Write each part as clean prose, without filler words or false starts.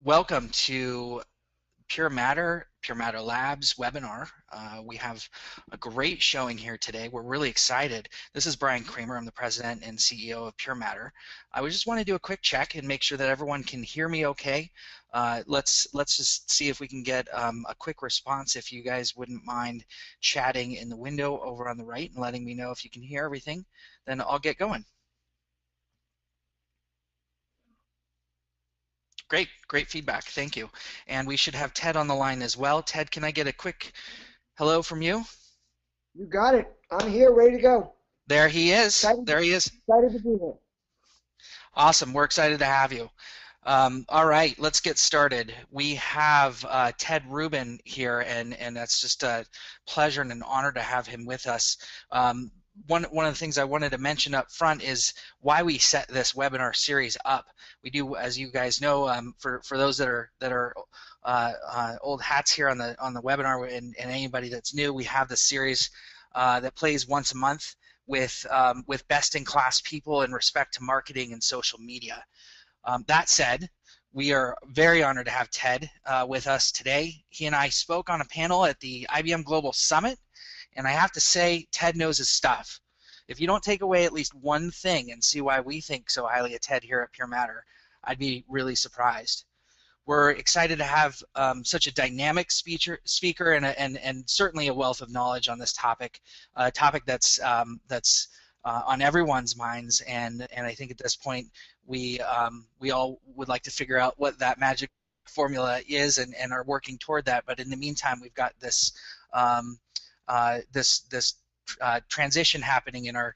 Welcome to PureMatter Labs webinar. We have a great showing here today. We're really excited. This is Brian Kramer. I'm the president and CEO of PureMatter. I just want to do a quick check and make sure that everyone can hear me okay. Let's just see if we can get a quick response. If you guys wouldn't mind chatting in the window over on the right and letting me know if you can hear everything, then I'll get going. Great feedback. Thank you. And we should have Ted on the line as well. Ted, can I get a quick hello from you? You got it. I'm here, ready to go. There he is. There he is. Excited to be here. Awesome. We're excited to have you. All right, let's get started. We have Ted Rubin here, and that's just a pleasure and an honor to have him with us. One of the things I wanted to mention up front is why we set this webinar series up. We do, as you guys know, for those that are old hats here on the webinar, and anybody that's new, we have the series that plays once a month with best-in-class people in respect to marketing and social media. That said, we are very honored to have Ted with us today. He and I spoke on a panel at the IBM Global Summit, and I have to say, Ted knows his stuff. If you don't take away at least one thing and see why we think so highly of Ted here at PureMatter, I'd be really surprised. We're excited to have such a dynamic speaker and certainly a wealth of knowledge on this topic, a topic that's on everyone's minds, and I think at this point we all would like to figure out what that magic formula is and are working toward that. But in the meantime, we've got this transition happening in our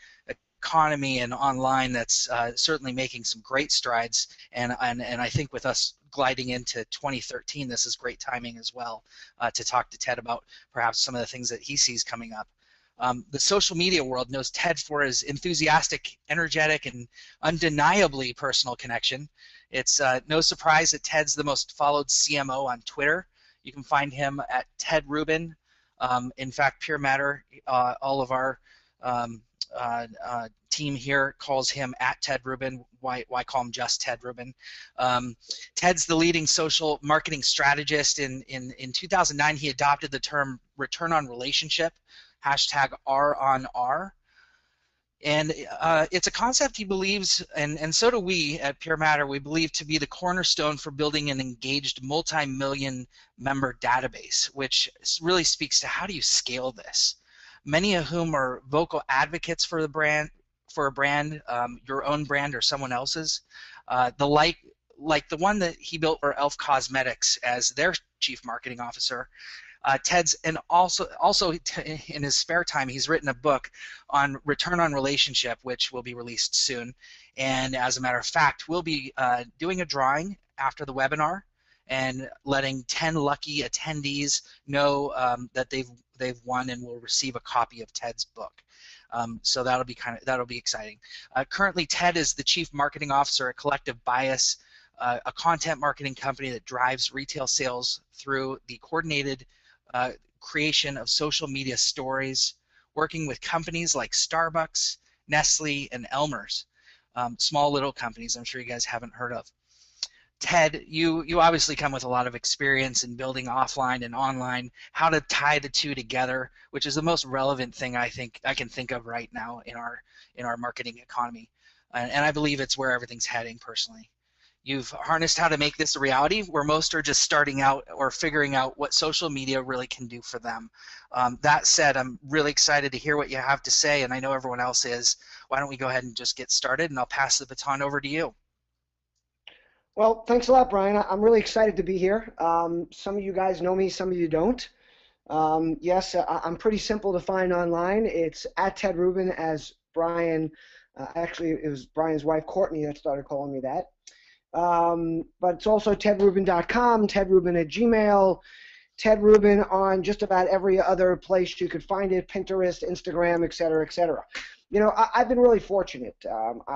economy and online that's certainly making some great strides, and I think with us gliding into 2013, this is great timing as well to talk to Ted about perhaps some of the things that he sees coming up. The social media world knows Ted for his enthusiastic, energetic, and undeniably personal connection. It's no surprise that Ted's the most followed CMO on Twitter. You can find him at Ted Rubin. In fact, PureMatter, all of our team here calls him at Ted Rubin. Why call him just Ted Rubin? Ted's the leading social marketing strategist. In 2009, he adopted the term return on relationship, #R on R. And it's a concept he believes, and so do we at PureMatter, we believe to be the cornerstone for building an engaged multi-million member database, which really speaks to how do you scale this. Many of whom are vocal advocates for a brand, your own brand or someone else's. Like the one that he built for Elf Cosmetics as their chief marketing officer. Ted's, and also in his spare time, he's written a book on return on relationship, which will be released soon. And as a matter of fact, we'll be doing a drawing after the webinar and letting 10 lucky attendees know that they've won and will receive a copy of Ted's book. So that'll be exciting. Currently, Ted is the chief marketing officer at Collective Bias, a content marketing company that drives retail sales through the coordinated creation of social media stories, working with companies like Starbucks, Nestle, and Elmer's, small little companies I'm sure you guys haven't heard of. Ted, you obviously come with a lot of experience in building offline and online, how to tie the two together, which is the most relevant thing I can think of right now in our marketing economy, and I believe it's where everything's heading personally. You've harnessed how to make this a reality where most are just starting out or figuring out what social media really can do for them. That said, I'm really excited to hear what you have to say, and I know everyone else is. Why don't we go ahead and just get started, and I'll pass the baton over to you. Well, thanks a lot, Brian. I'm really excited to be here. Some of you guys know me, some of you don't. Yes, I'm pretty simple to find online. It's at Ted Rubin, as Brian, actually it was Brian's wife, Courtney, that started calling me that. But it's also tedrubin.com, tedrubin@gmail, Ted Rubin on just about every other place you could find it, Pinterest, Instagram, et cetera, et cetera. You know, I've been really fortunate.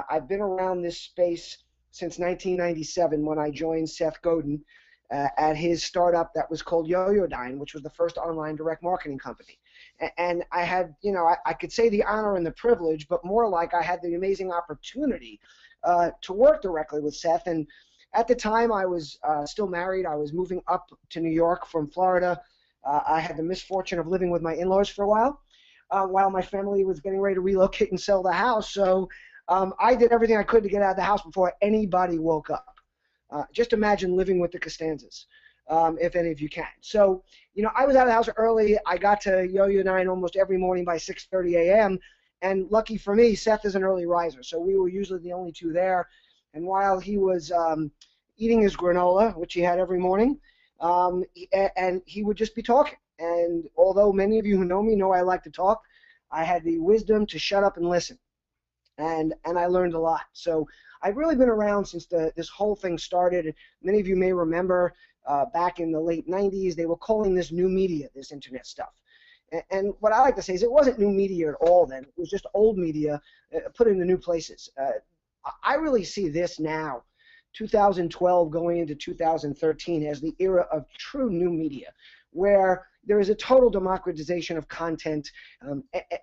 I've been around this space since 1997 when I joined Seth Godin at his startup that was called Yoyodyne, which was the first online direct marketing company. And I had, you know, I could say the honor and the privilege, but more like I had the amazing opportunity to work directly with Seth. And At the time, I was still married. I was moving up to New York from Florida. I had the misfortune of living with my in-laws for a while my family was getting ready to relocate and sell the house. So I did everything I could to get out of the house before anybody woke up. Just imagine living with the Costanzas, if any of you can. So, I was out of the house early. I got to Yo-Yo 9 almost every morning by 6:30 a.m. And lucky for me, Seth is an early riser. So we were usually the only two there. And while he was eating his granola, which he had every morning, and he would just be talking. And although many of you who know me know I like to talk, I had the wisdom to shut up and listen. And I learned a lot. So I've really been around since this whole thing started. Many of you may remember back in the late 90s, they were calling this new media, this internet stuff. And what I like to say is it wasn't new media at all then. It was just old media put into new places. I really see this now, 2012 going into 2013, as the era of true new media, where there is a total democratization of content.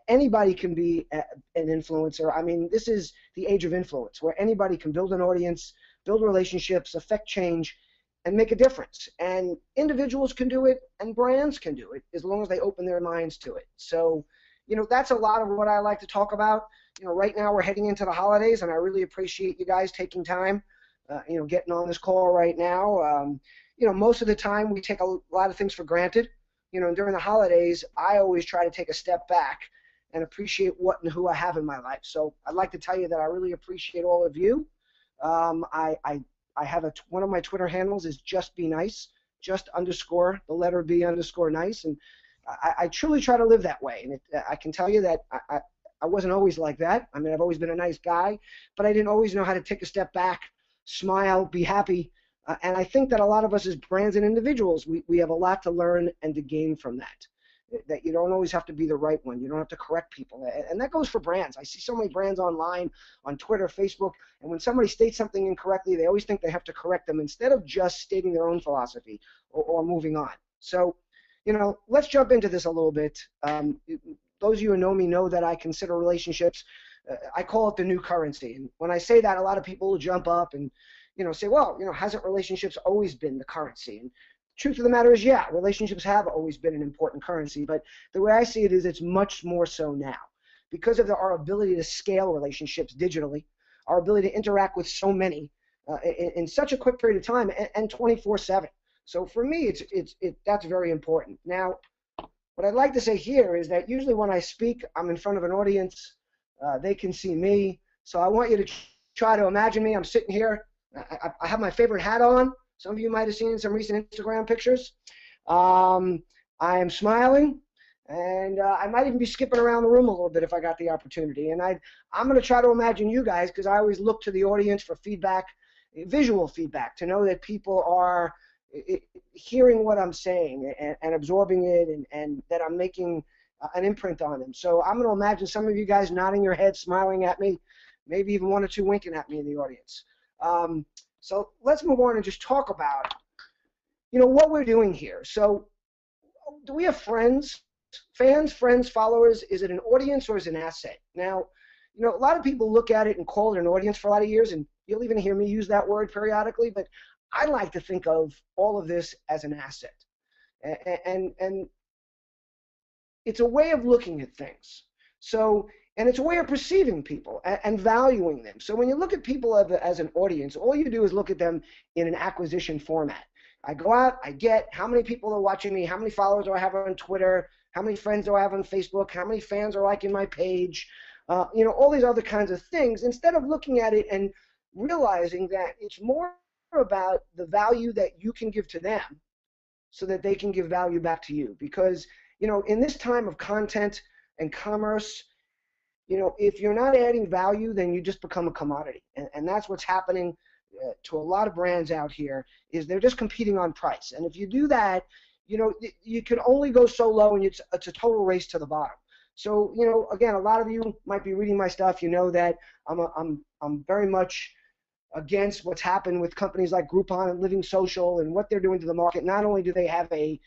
Anybody can be an influencer. I mean, this is the age of influence, where anybody can build an audience, build relationships, affect change, and make a difference. And individuals can do it, and brands can do it, as long as they open their minds to it. So, that's a lot of what I like to talk about. Right now we're heading into the holidays, and I really appreciate you guys taking time, getting on this call right now. Most of the time we take a lot of things for granted. And during the holidays, I always try to take a step back and appreciate what and who I have in my life. So I'd like to tell you that I really appreciate all of you. I have one of my Twitter handles is just be nice, just underscore the letter B underscore nice, and I truly try to live that way. And I can tell you that I wasn't always like that. I mean, I've always been a nice guy, but I didn't always know how to take a step back, smile, be happy. And I think that a lot of us as brands and individuals, we have a lot to learn and to gain from that. That you don't always have to be the right one. You don't have to correct people. And that goes for brands. I see so many brands online, on Twitter, Facebook, and when somebody states something incorrectly, they always think they have to correct them instead of just stating their own philosophy or moving on. So, let's jump into this a little bit. Those of you who know me know that I consider relationships, I call it the new currency. And when I say that, a lot of people will jump up and say, well, hasn't relationships always been the currency? And the truth of the matter is, yeah, relationships have always been an important currency, but the way I see it is it's much more so now. Because of our ability to scale relationships digitally, our ability to interact with so many in such a quick period of time and 24/7. So for me, that's very important. Now, what I'd like to say here is that usually when I speak, I'm in front of an audience. They can see me. So I want you to try to imagine me. I'm sitting here. I have my favorite hat on. Some of you might have seen some recent Instagram pictures. I am smiling, and I might even be skipping around the room a little bit if I got the opportunity. And I'm going to try to imagine you guys, because I always look to the audience for feedback, visual feedback, to know that people are hearing what I'm saying and absorbing it, and that I'm making an imprint on them. So I'm going to imagine some of you guys nodding your head, smiling at me, maybe even one or two winking at me in the audience. So let's move on and just talk about, what we're doing here. So do we have friends, fans, friends, followers? Is it an audience or is it an asset? Now, a lot of people look at it and call it an audience for a lot of years, and you'll even hear me use that word periodically, but I like to think of all of this as an asset. And it's a way of looking at things. So, and it's a way of perceiving people and valuing them. So when you look at people as an audience, all you do is look at them in an acquisition format. I go out, I get how many people are watching me, how many followers do I have on Twitter, how many friends do I have on Facebook, how many fans are liking my page, all these other kinds of things, instead of looking at it and realizing that it's more about the value that you can give to them so that they can give value back to you. Because, in this time of content and commerce, if you're not adding value, then you just become a commodity. And that's what's happening to a lot of brands out here, is they're just competing on price. And if you do that, you can only go so low, and it's a total race to the bottom. So, again, a lot of you might be reading my stuff. You know that I'm very much against what's happened with companies like Groupon and Living Social and what they're doing to the market. Not only do they have a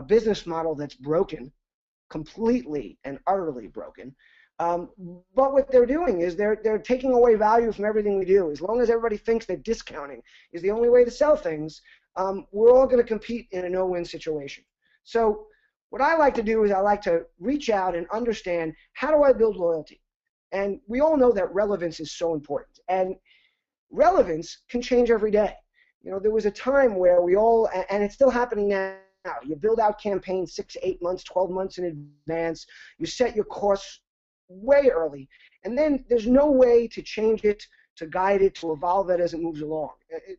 business model that's broken, completely and utterly broken, Um, but what they're doing is they're taking away value from everything we do. As long as everybody thinks that discounting is the only way to sell things, we're all going to compete in a no-win situation. So what I like to do is I like to reach out and understand, how do I build loyalty? And we all know that relevance is so important. And relevance can change every day. You know, there was a time where we all, and it's still happening now, you build out campaigns 6, 8 months, 12 months in advance. You set your course way early, and then there's no way to change it, to guide it, to evolve it as it moves along.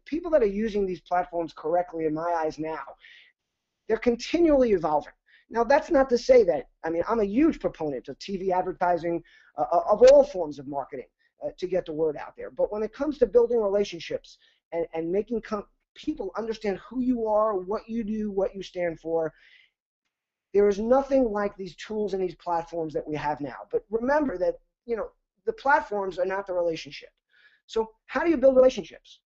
People that are using these platforms correctly, in my eyes now, they're continually evolving. Now, that's not to say that, I mean, I'm a huge proponent of TV advertising, of all forms of marketing to get the word out there. But when it comes to building relationships and making people understand who you are, what you do, what you stand for, there is nothing like these tools and these platforms that we have now. But remember that, you know, the platforms are not the relationship. So how do you build relationships?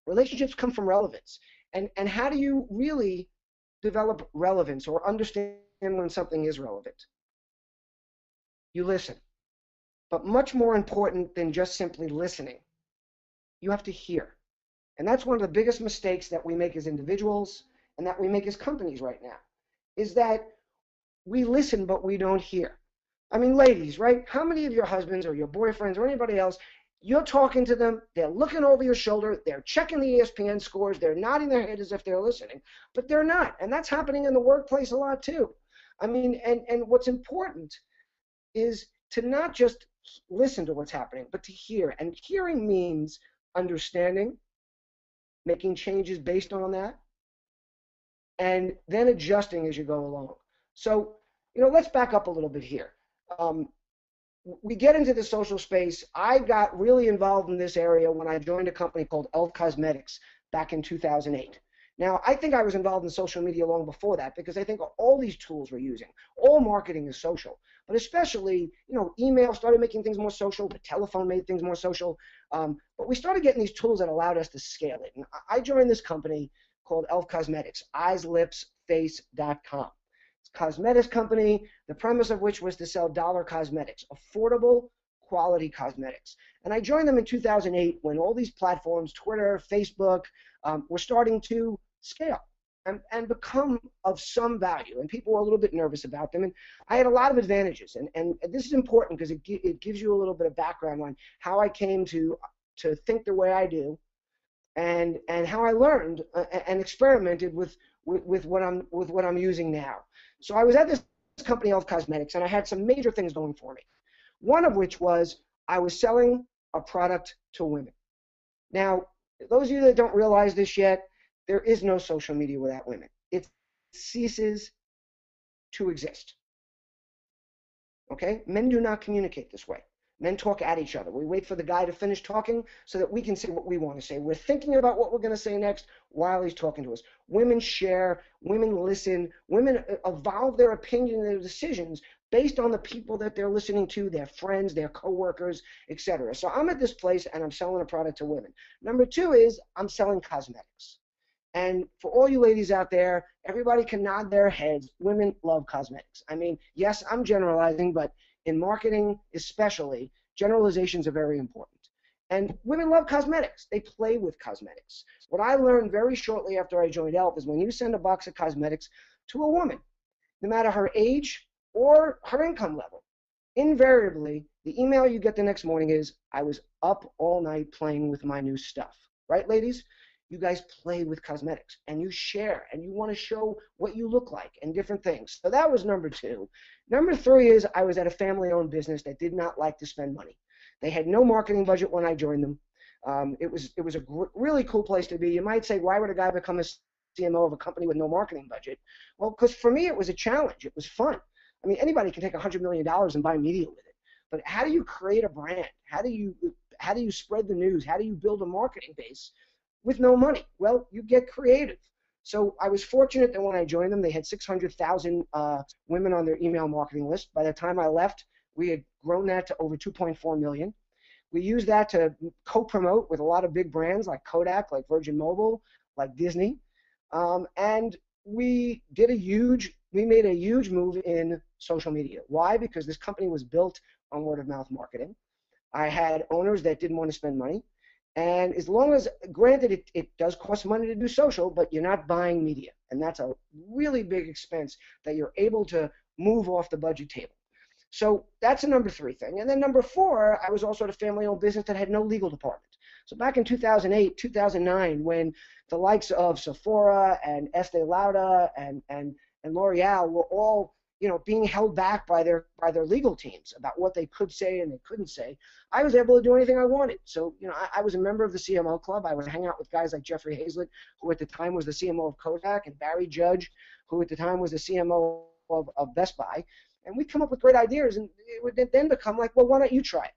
Relationships come from relevance. And how do you really develop relevance or understand when something is relevant? You listen. But much more important than just simply listening, you have to hear. And that's one of the biggest mistakes that we make as individuals and that we make as companies right now, is that we listen but we don't hear. I mean, ladies, right? How many of your husbands or your boyfriends or anybody else, you're talking to them, they're looking over your shoulder, they're checking the ESPN scores, they're nodding their head as if they're listening, but they're not. And that's happening in the workplace a lot too. I mean, and what's important is to not just listen to what's happening, but to hear. And hearing means understanding, making changes based on that, and then adjusting as you go along. So, you know, let's back up a little bit here. We get into the social space. I got really involved in this area when I joined a company called Elf Cosmetics back in 2008. Now, I think I was involved in social media long before that, because I think all these tools we're using, all marketing is social, but especially, you know, email started making things more social, the telephone made things more social, but we started getting these tools that allowed us to scale it. And I joined this company called Elf Cosmetics, eyeslipsface.com. It's a cosmetics company, the premise of which was to sell dollar cosmetics, affordable, quality cosmetics. And I joined them in 2008 when all these platforms, Twitter, Facebook, were starting to scale and become of some value. And people were a little bit nervous about them. And I had a lot of advantages. And this is important because it gives you a little bit of background on how I came to think the way I do, and how I learned and experimented with what I'm using now. So I was at this company, Elf Cosmetics, and I had some major things going for me. One of which was I was selling a product to women. Now, those of you that don't realize this yet, there is no social media without women. It ceases to exist. Okay? Men do not communicate this way. Men talk at each other. We wait for the guy to finish talking so that we can say what we want to say. We're thinking about what we're going to say next while he's talking to us. Women share, women listen, women evolve their opinion and their decisions based on the people that they're listening to, their friends, their coworkers, etc. So I'm at this place and I'm selling a product to women. Number two is I'm selling cosmetics. And for all you ladies out there, everybody can nod their heads. Women love cosmetics. I mean, yes, I'm generalizing, but in marketing especially, generalizations are very important. And women love cosmetics. They play with cosmetics. What I learned very shortly after I joined ELF is when you send a box of cosmetics to a woman, no matter her age or her income level, invariably, the email you get the next morning is, I was up all night playing with my new stuff. Right, ladies? You guys play with cosmetics, and you share, and you want to show what you look like and different things. So that was number two. Number three is I was at a family-owned business that did not like to spend money. They had no marketing budget when I joined them. It was a really cool place to be. You might say, why would a guy become a CMO of a company with no marketing budget? Well, because for me, it was a challenge. It was fun. I mean, anybody can take $100 million and buy media with it. But how do you create a brand? How do you spread the news? How do you build a marketing base with no money? Well, you get creative. So I was fortunate that when I joined them, they had 600,000 women on their email marketing list. By the time I left, we had grown that to over 2.4 million. We used that to co-promote with a lot of big brands like Kodak, like Virgin Mobile, like Disney. And we made a huge move in social media. Why? Because this company was built on word of mouth marketing. I had owners that didn't want to spend money. And as long as, granted, it does cost money to do social, but you're not buying media. And that's a really big expense that you're able to move off the budget table. So that's a number 3 thing. And then number 4, I was also at a family-owned business that had no legal department. So back in 2008, 2009, when the likes of Sephora and Estee Lauder and L'Oreal were all being held back by their legal teams about what they could say and they couldn't say, I was able to do anything I wanted. So, I was a member of the CMO club. I would hang out with guys like Jeffrey Hazlett, who at the time was the CMO of Kodak, and Barry Judge, who at the time was the CMO of Best Buy. And we'd come up with great ideas, and it would then become like, well, why don't you try it?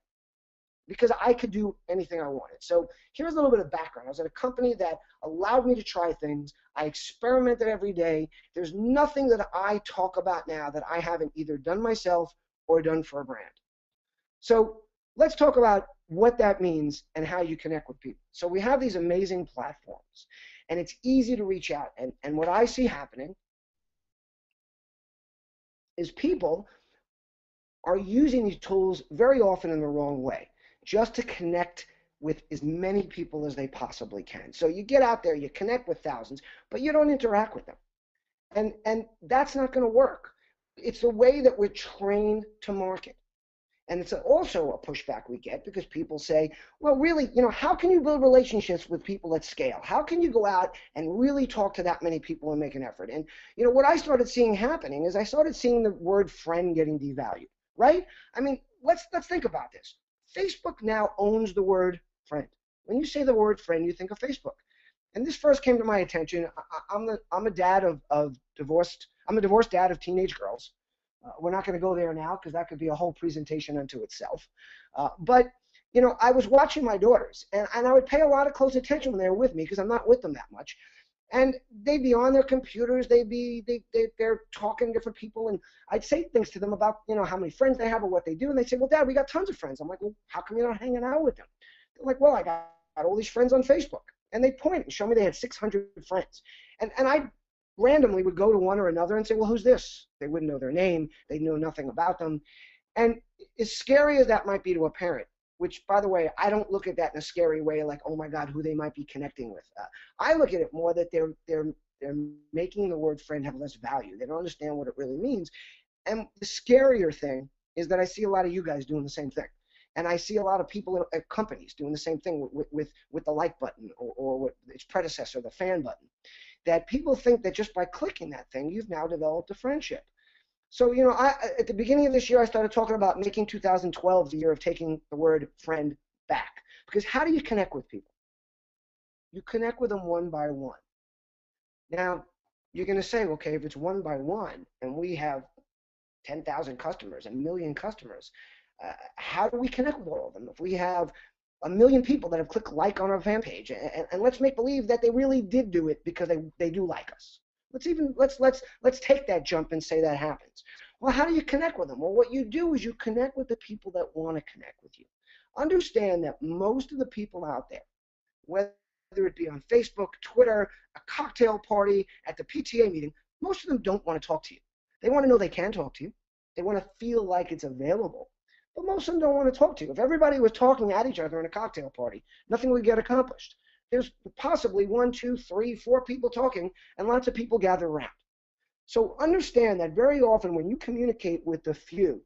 Because I could do anything I wanted. So here's a little bit of background. I was at a company that allowed me to try things. I experimented every day. There's nothing that I talk about now that I haven't either done myself or done for a brand. So let's talk about what that means and how you connect with people. So we have these amazing platforms, and it's easy to reach out. And what I see happening is people are using these tools very often in the wrong way, just to connect with as many people as they possibly can. So you get out there, you connect with thousands, but you don't interact with them. And that's not going to work. It's the way that we're trained to market. And it's also a pushback we get because people say, well, really, how can you build relationships with people at scale? How can you go out and really talk to that many people and make an effort? And, what I started seeing happening is I started seeing the word friend getting devalued, right? I mean, let's think about this. Facebook now owns the word friend. When you say the word friend, you think of Facebook. And this first came to my attention. I'm a dad of divorced. I'm a divorced dad of teenage girls. We're not going to go there now because that could be a whole presentation unto itself. But I was watching my daughters, and I would pay a lot of close attention when they were with me because I'm not with them that much. And they'd be on their computers, they're talking to different people, and I'd say things to them about, how many friends they have or what they do, and they'd say, well, Dad, we got tons of friends. I'm like, well, how come you're not hanging out with them? They're like, well, I got all these friends on Facebook. And they point and show me they had 600 friends. And I randomly would go to one or another and say, well, who's this? They wouldn't know their name. They'd know nothing about them. And as scary as that might be to a parent, which, by the way, I don't look at that in a scary way like, oh, my God, who they might be connecting with. I look at it more that they're making the word friend have less value. They don't understand what it really means. And the scarier thing is that I see a lot of you guys doing the same thing. And I see a lot of people at companies doing the same thing with the like button or its predecessor, the fan button, that people think that just by clicking that thing, you've now developed a friendship. So, at the beginning of this year, I started talking about making 2012 the year of taking the word friend back. Because how do you connect with people? You connect with them one by one. Now, you're going to say, okay, if it's one by one and we have 10,000 customers, 1 million customers, how do we connect with all of them? If we have 1 million people that have clicked like on our fan page, and let's make believe that they really did do it because they do like us. Let's take that jump and say that happens. Well, how do you connect with them? Well, what you do is you connect with the people that want to connect with you. Understand that most of the people out there, whether it be on Facebook, Twitter, a cocktail party, at the PTA meeting, most of them don't want to talk to you. They want to know they can talk to you. They want to feel like it's available. But most of them don't want to talk to you. If everybody was talking at each other in a cocktail party, nothing would get accomplished. There's possibly 1, 2, 3, 4 people talking, and lots of people gather around. So understand that very often when you communicate with the few,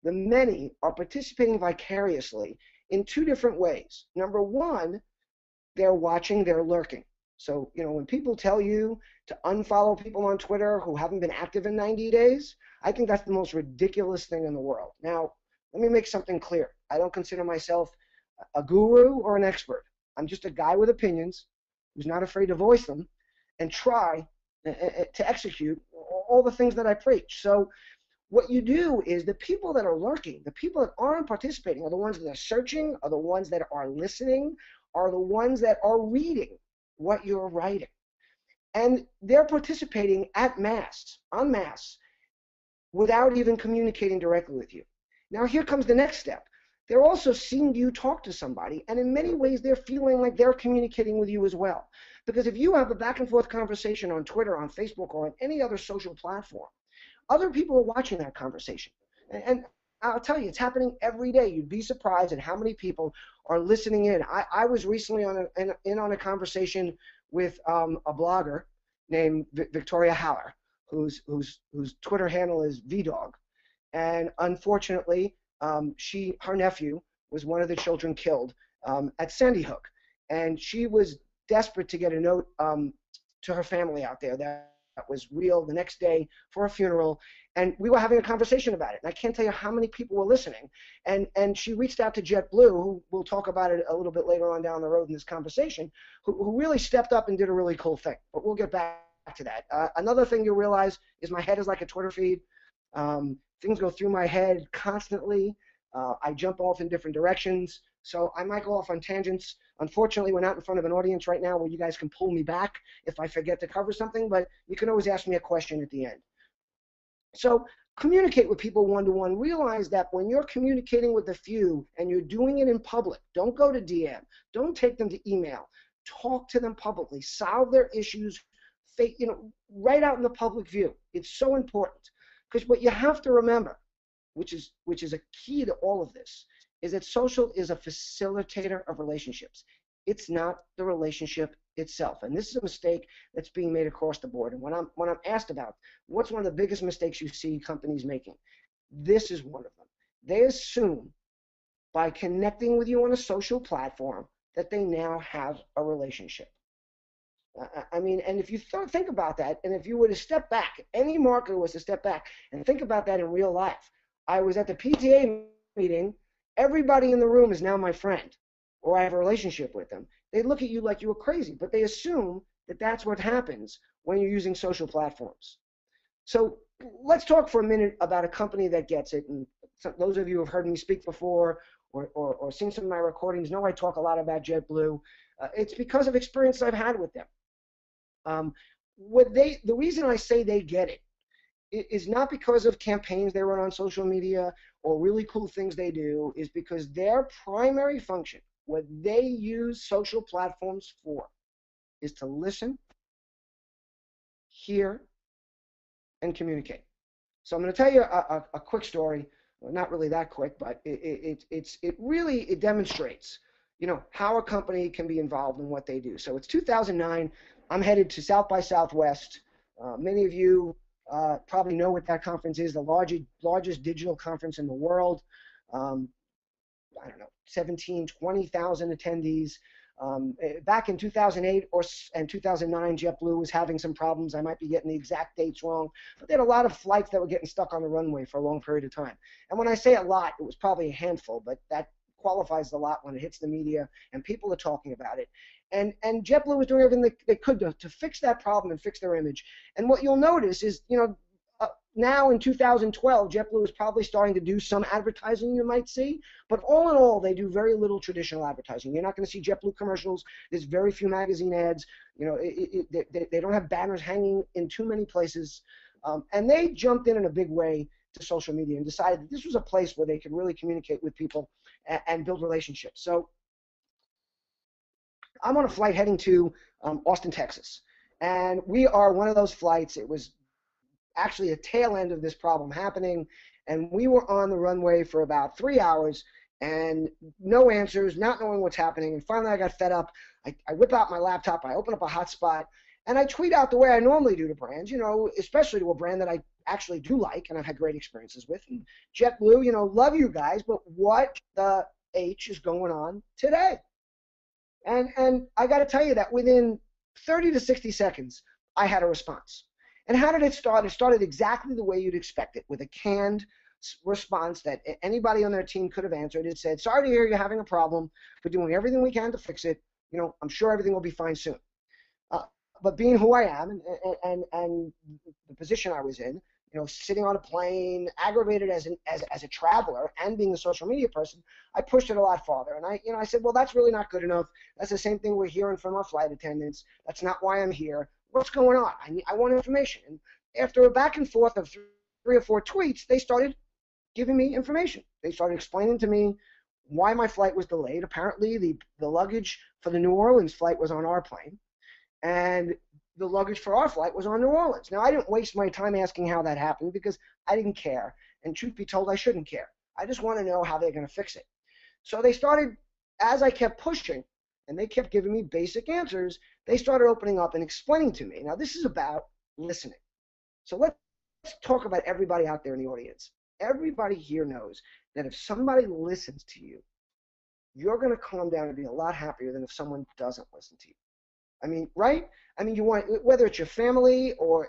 the many are participating vicariously in 2 different ways. Number 1, they're watching, they're lurking. So, when people tell you to unfollow people on Twitter who haven't been active in 90 days, I think that's the most ridiculous thing in the world. Now, let me make something clear. I don't consider myself a guru or an expert. I'm just a guy with opinions who's not afraid to voice them and try to execute all the things that I preach. So what you do is the people that are lurking, the people that aren't participating are the ones that are searching, are the ones that are listening, are the ones that are reading what you're writing. And they're participating en masse, without even communicating directly with you. Now here comes the next step. They're also seeing you talk to somebody, and in many ways they're feeling like they're communicating with you as well. Because if you have a back and forth conversation on Twitter, on Facebook, or on any other social platform, other people are watching that conversation. And I'll tell you, it's happening every day. You'd be surprised at how many people are listening in. I was recently on a conversation with a blogger named Victoria Haller, whose Twitter handle is VDog, and unfortunately, her nephew was one of the children killed at Sandy Hook, and she was desperate to get a note to her family out there that was real the next day for a funeral, and we were having a conversation about it. And I can't tell you how many people were listening. And she reached out to JetBlue, who we'll talk about it a little bit later on down the road in this conversation, who really stepped up and did a really cool thing. But we'll get back to that. Another thing you'll realize is my head is like a Twitter feed. Things go through my head constantly. I jump off in different directions. So I might go off on tangents. Unfortunately, we're not in front of an audience right now where you guys can pull me back if I forget to cover something, but you can always ask me a question at the end. So communicate with people one-to-one. Realize that when you're communicating with a few and you're doing it in public, don't go to DM. Don't take them to email. Talk to them publicly. Solve their issues, right out in the public view. It's so important. Because what you have to remember, which is a key to all of this, is that social is a facilitator of relationships. It's not the relationship itself. And this is a mistake that's being made across the board. And when I'm asked about what's one of the biggest mistakes you see companies making, this is one of them. They assume by connecting with you on a social platform that they now have a relationship. I mean, and if you think about that, and if you were to step back, any marketer was to step back and think about that in real life. I was at the PTA meeting. Everybody in the room is now my friend, or I have a relationship with them. They look at you like you were crazy, but they assume that that's what happens when you're using social platforms. So let's talk for a minute about a company that gets it. And those of you who have heard me speak before or seen some of my recordings know I talk a lot about JetBlue. It's because of experience I've had with them. The reason I say they get it is not because of campaigns they run on social media or really cool things they do, is because their primary function, what they use social platforms for, is to listen, hear, and communicate. So I'm going to tell you a quick story. Well, not really that quick, but it really demonstrates, how a company can be involved in what they do. So it's 2009. I'm headed to South by Southwest. Many of you probably know what that conference is, the largest digital conference in the world. I don't know, 17, 20,000 attendees. Back in 2008 and 2009, JetBlue was having some problems. I might be getting the exact dates wrong, but they had a lot of flights that were getting stuck on the runway for a long period of time. And when I say a lot, it was probably a handful, but that qualifies a lot when it hits the media and people are talking about it. And JetBlue was doing everything they could to fix that problem and fix their image. And what you'll notice is, now in 2012, JetBlue is probably starting to do some advertising you might see, but all in all, they do very little traditional advertising. You're not going to see JetBlue commercials. There's very few magazine ads. They don't have banners hanging in too many places. And they jumped in a big way to social media and decided that this was a place where they could really communicate with people and build relationships. So I'm on a flight heading to Austin, Texas. And we are one of those flights. It was actually a tail end of this problem happening, and we were on the runway for about 3 hours and no answers, not knowing what's happening. And finally I got fed up. I whip out my laptop, I open up a hotspot, and I tweet out the way I normally do to brands, especially to a brand that I actually do like and I've had great experiences with. And JetBlue, love you guys, but what the H is going on today? And I got to tell you that within 30 to 60 seconds, I had a response. And how did it start? It started exactly the way you'd expect it, with a canned response that anybody on their team could have answered. It said, "Sorry to hear you're having a problem. We're doing everything we can to fix it. I'm sure everything will be fine soon." But being who I am and the position I was in, sitting on a plane, aggravated as a traveler, and being a social media person, I pushed it a lot farther. And I said, well, that's really not good enough. That's the same thing we're hearing from our flight attendants. That's not why I'm here. What's going on? I want information. And after a back and forth of 3 or 4 tweets, they started giving me information. They started explaining to me why my flight was delayed. Apparently, the luggage for the New Orleans flight was on our plane, and the luggage for our flight was on New Orleans. Now, I didn't waste my time asking how that happened because I didn't care. And truth be told, I shouldn't care. I just want to know how they're going to fix it. So they started, as I kept pushing, and they kept giving me basic answers, they started opening up and explaining to me. Now, this is about listening. So let's talk about everybody out there in the audience. Everybody here knows that if somebody listens to you, you're going to calm down and be a lot happier than if someone doesn't listen to you. I mean, right? I mean, you want, whether it's your family or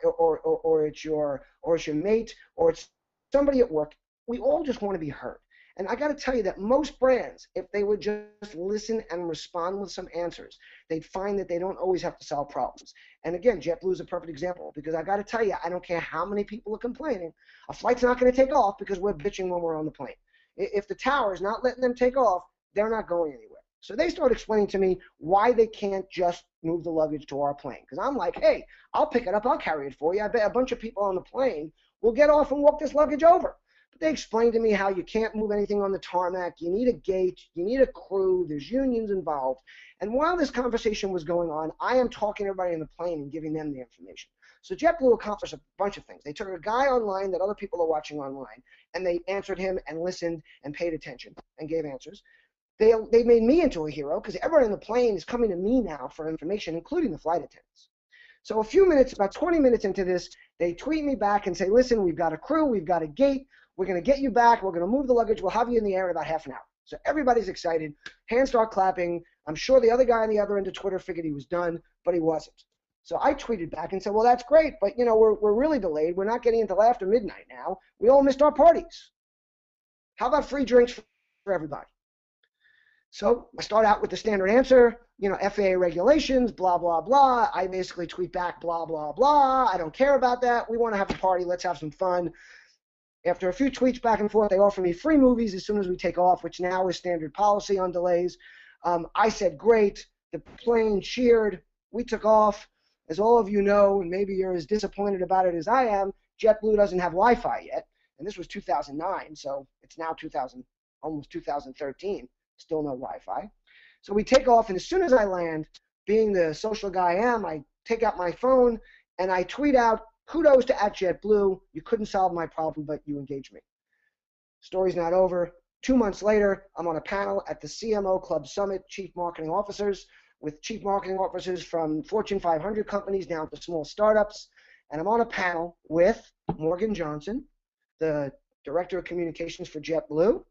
it's your mate or it's somebody at work, we all just want to be heard. And I got to tell you that most brands, if they would just listen and respond with some answers, they'd find that they don't always have to solve problems. And again, JetBlue is a perfect example, because I got to tell you, I don't care how many people are complaining, a flight's not going to take off because we're bitching when we're on the plane. If the tower is not letting them take off, they're not going anywhere. So they start explaining to me why they can't just move the luggage to our plane. Because I'm like, hey, I'll pick it up, I'll carry it for you. I bet a bunch of people on the plane will get off and walk this luggage over. But they explained to me how you can't move anything on the tarmac, you need a gate, you need a crew, there's unions involved. And while this conversation was going on, I am talking to everybody in the plane and giving them the information. So JetBlue accomplished a bunch of things. They took a guy online that other people are watching online, and they answered him and listened and paid attention and gave answers. They made me into a hero, because everyone in the plane is coming to me now for information, including the flight attendants. So a few minutes, about 20 minutes into this, they tweet me back and say, listen, we've got a crew, we've got a gate, we're going to get you back, we're going to move the luggage, we'll have you in the air in about half an hour. So everybody's excited, hands start clapping. I'm sure the other guy on the other end of Twitter figured he was done, but he wasn't. So I tweeted back and said, well, that's great, but you know, we're really delayed. We're not getting until after midnight now. We all missed our parties. How about free drinks for everybody? So I start out with the standard answer, you know, FAA regulations, blah, blah, blah. I basically tweet back, blah, blah, blah. I don't care about that. We want to have a party. Let's have some fun. After a few tweets back and forth, they offer me free movies as soon as we take off, which now is standard policy on delays. I said, great. The plane cheered. We took off. As all of you know, and maybe you're as disappointed about it as I am, JetBlue doesn't have Wi-Fi yet. And this was 2009, so it's now almost 2013. Still no Wi-Fi. So we take off, and as soon as I land, being the social guy I am, I take out my phone and I tweet out, kudos to @JetBlue. You couldn't solve my problem, but you engaged me. Story's not over. 2 months later, I'm on a panel at the CMO Club Summit, Chief Marketing Officers, with Chief Marketing Officers from Fortune 500 companies down to small startups. And I'm on a panel with Morgan Johnson, the Director of Communications for JetBlue,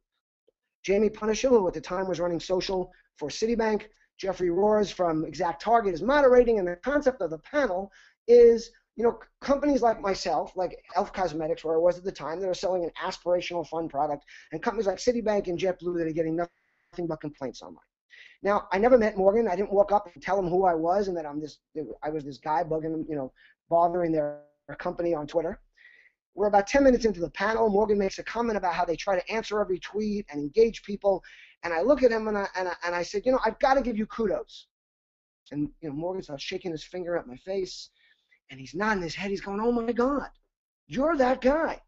Jamie Punishill, who at the time was running social for Citibank, Jeffrey Roars from Exact Target is moderating, and the concept of the panel is, you know, companies like myself, like Elf Cosmetics, where I was at the time, that are selling an aspirational fun product, and companies like Citibank and JetBlue that are getting nothing but complaints online. Now, I never met Morgan. I didn't walk up and tell him who I was and that I was this guy bugging them, you know, bothering their company on Twitter. We're about 10 minutes into the panel. Morgan makes a comment about how they try to answer every tweet and engage people. And I look at him and I said, you know, I've got to give you kudos. And you know, Morgan starts shaking his finger at my face, and he's nodding his head. He's going, oh my God, you're that guy.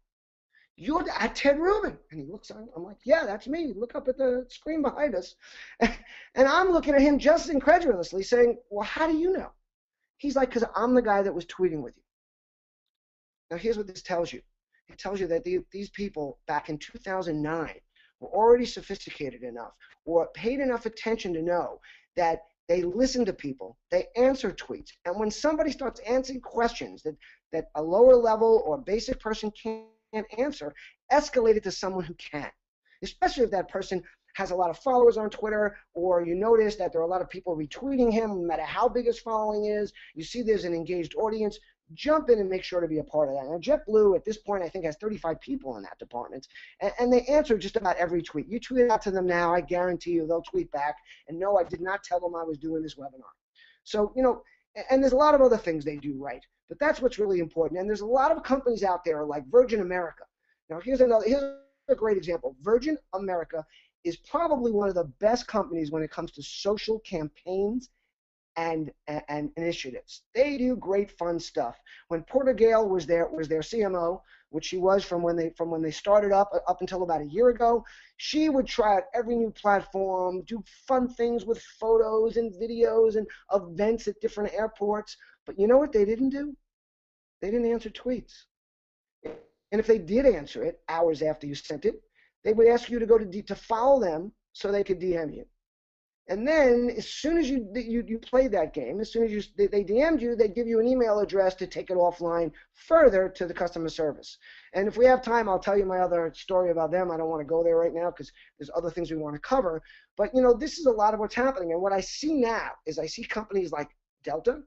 You're at Ted Rubin. And he looks on. I'm like, yeah, that's me. Look up at the screen behind us. And I'm looking at him just incredulously saying, well, how do you know? He's like, because I'm the guy that was tweeting with you. Now, here's what this tells you. It tells you that these people back in 2009 were already sophisticated enough or paid enough attention to know that they listen to people, they answer tweets, and when somebody starts answering questions that a lower level or basic person can't answer, escalate it to someone who can, especially if that person has a lot of followers on Twitter, or you notice that there are a lot of people retweeting him, no matter how big his following is. You see there's an engaged audience. Jump in and make sure to be a part of that. Now, JetBlue at this point, I think, has 35 people in that department, and they answer just about every tweet. You tweet it out to them now, I guarantee you they'll tweet back, and no, I did not tell them I was doing this webinar. So, you know, and there's a lot of other things they do right, but that's what's really important. And there's a lot of companies out there like Virgin America. Now, here's a great example. Virgin America is probably one of the best companies when it comes to social campaigns and initiatives. They do great fun stuff. When Porter Gale was their CMO, which she was from when they started up until about a year ago, she would try out every new platform, do fun things with photos and videos and events at different airports. But you know what they didn't do? They didn't answer tweets. And if they did answer it hours after you sent it, They would ask you to go to follow them so they could DM you. And then as soon as you played that game, as soon as they DM'd you, they'd give you an email address to take it offline further to the customer service. And if we have time, I'll tell you my other story about them. I don't want to go there right now because there's other things we want to cover. But this is a lot of what's happening. And what I see now is I see companies like Delta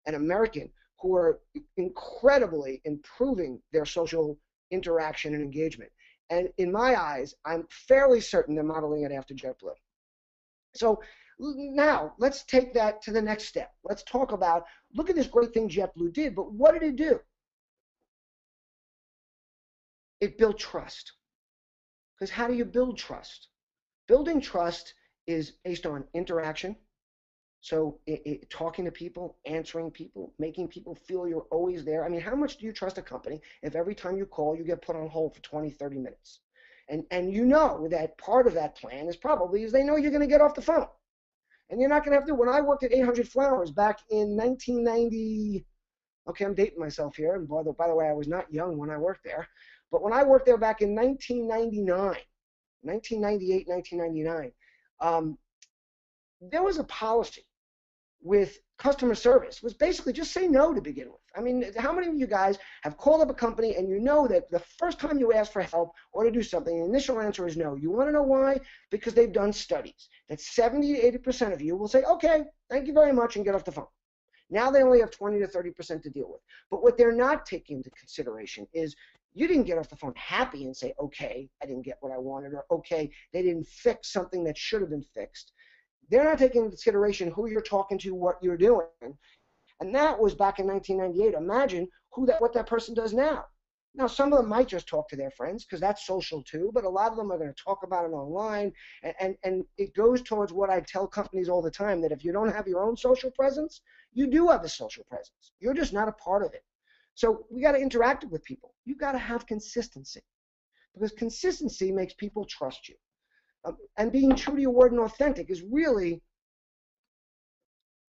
and American who are incredibly improving their social interaction and engagement. And in my eyes, I'm fairly certain they're modeling it after JetBlue. So now let's take that to the next step. Let's talk about, look at this great thing JetBlue did, but what did it do? It built trust. Because how do you build trust? Building trust is based on interaction. So talking to people, answering people, making people feel you're always there. I mean, how much do you trust a company if every time you call, you get put on hold for 20, 30 minutes? And you know that part of that plan is they know you're going to get off the phone. And you're not going to have to. When I worked at 800 Flowers back in 1990, okay, I'm dating myself here. And by the way, I was not young when I worked there. But when I worked there back in 1998, 1999, there was a policy with customer service was basically just say no to begin with. I mean, how many of you guys have called up a company and you know that the first time you ask for help or to do something, the initial answer is no? You want to know why? Because they've done studies that 70 to 80% of you will say, okay, thank you very much, and get off the phone. Now they only have 20 to 30% to deal with. But what they're not taking into consideration is you didn't get off the phone happy and say, okay, I didn't get what I wanted, or okay, they didn't fix something that should have been fixed. They're not taking into consideration who you're talking to, what you're doing. And that was back in 1998. Imagine what that person does now. Now, some of them might just talk to their friends because that's social too, but a lot of them are going to talk about it online. And it goes towards what I tell companies all the time, that if you don't have your own social presence, you do have a social presence. You're just not a part of it. So we got to interact with people. You've got to have consistency, because consistency makes people trust you. And being true to your word and authentic is really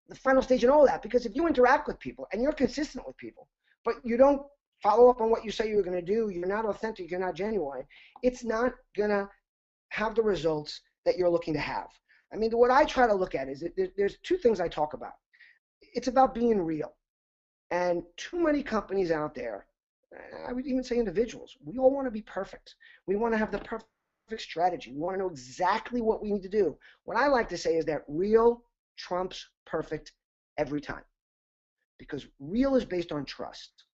the final stage in all that, because if you interact with people and you're consistent with people, but you don't follow up on what you say you're going to do, you're not authentic, you're not genuine, it's not going to have the results that you're looking to have. I mean, what I try to look at is there's two things I talk about. It's about being real. And too many companies out there, I would even say individuals, we all want to be perfect. We want to have the perfect strategy. We want to know exactly what we need to do. What I like to say is that real trumps perfect every time, because real is based on trust.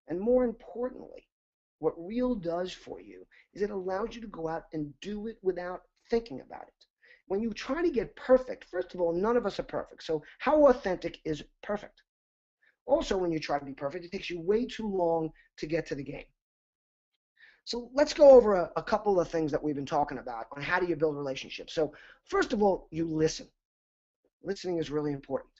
And more importantly, what real does for you is it allows you to go out and do it without thinking about it. When you try to get perfect, first of all, none of us are perfect. So how authentic is perfect? Also, when you try to be perfect, it takes you way too long to get to the game. So let's go over a couple of things that we've been talking about on how do you build relationships. So first of all, you listen. Listening is really important.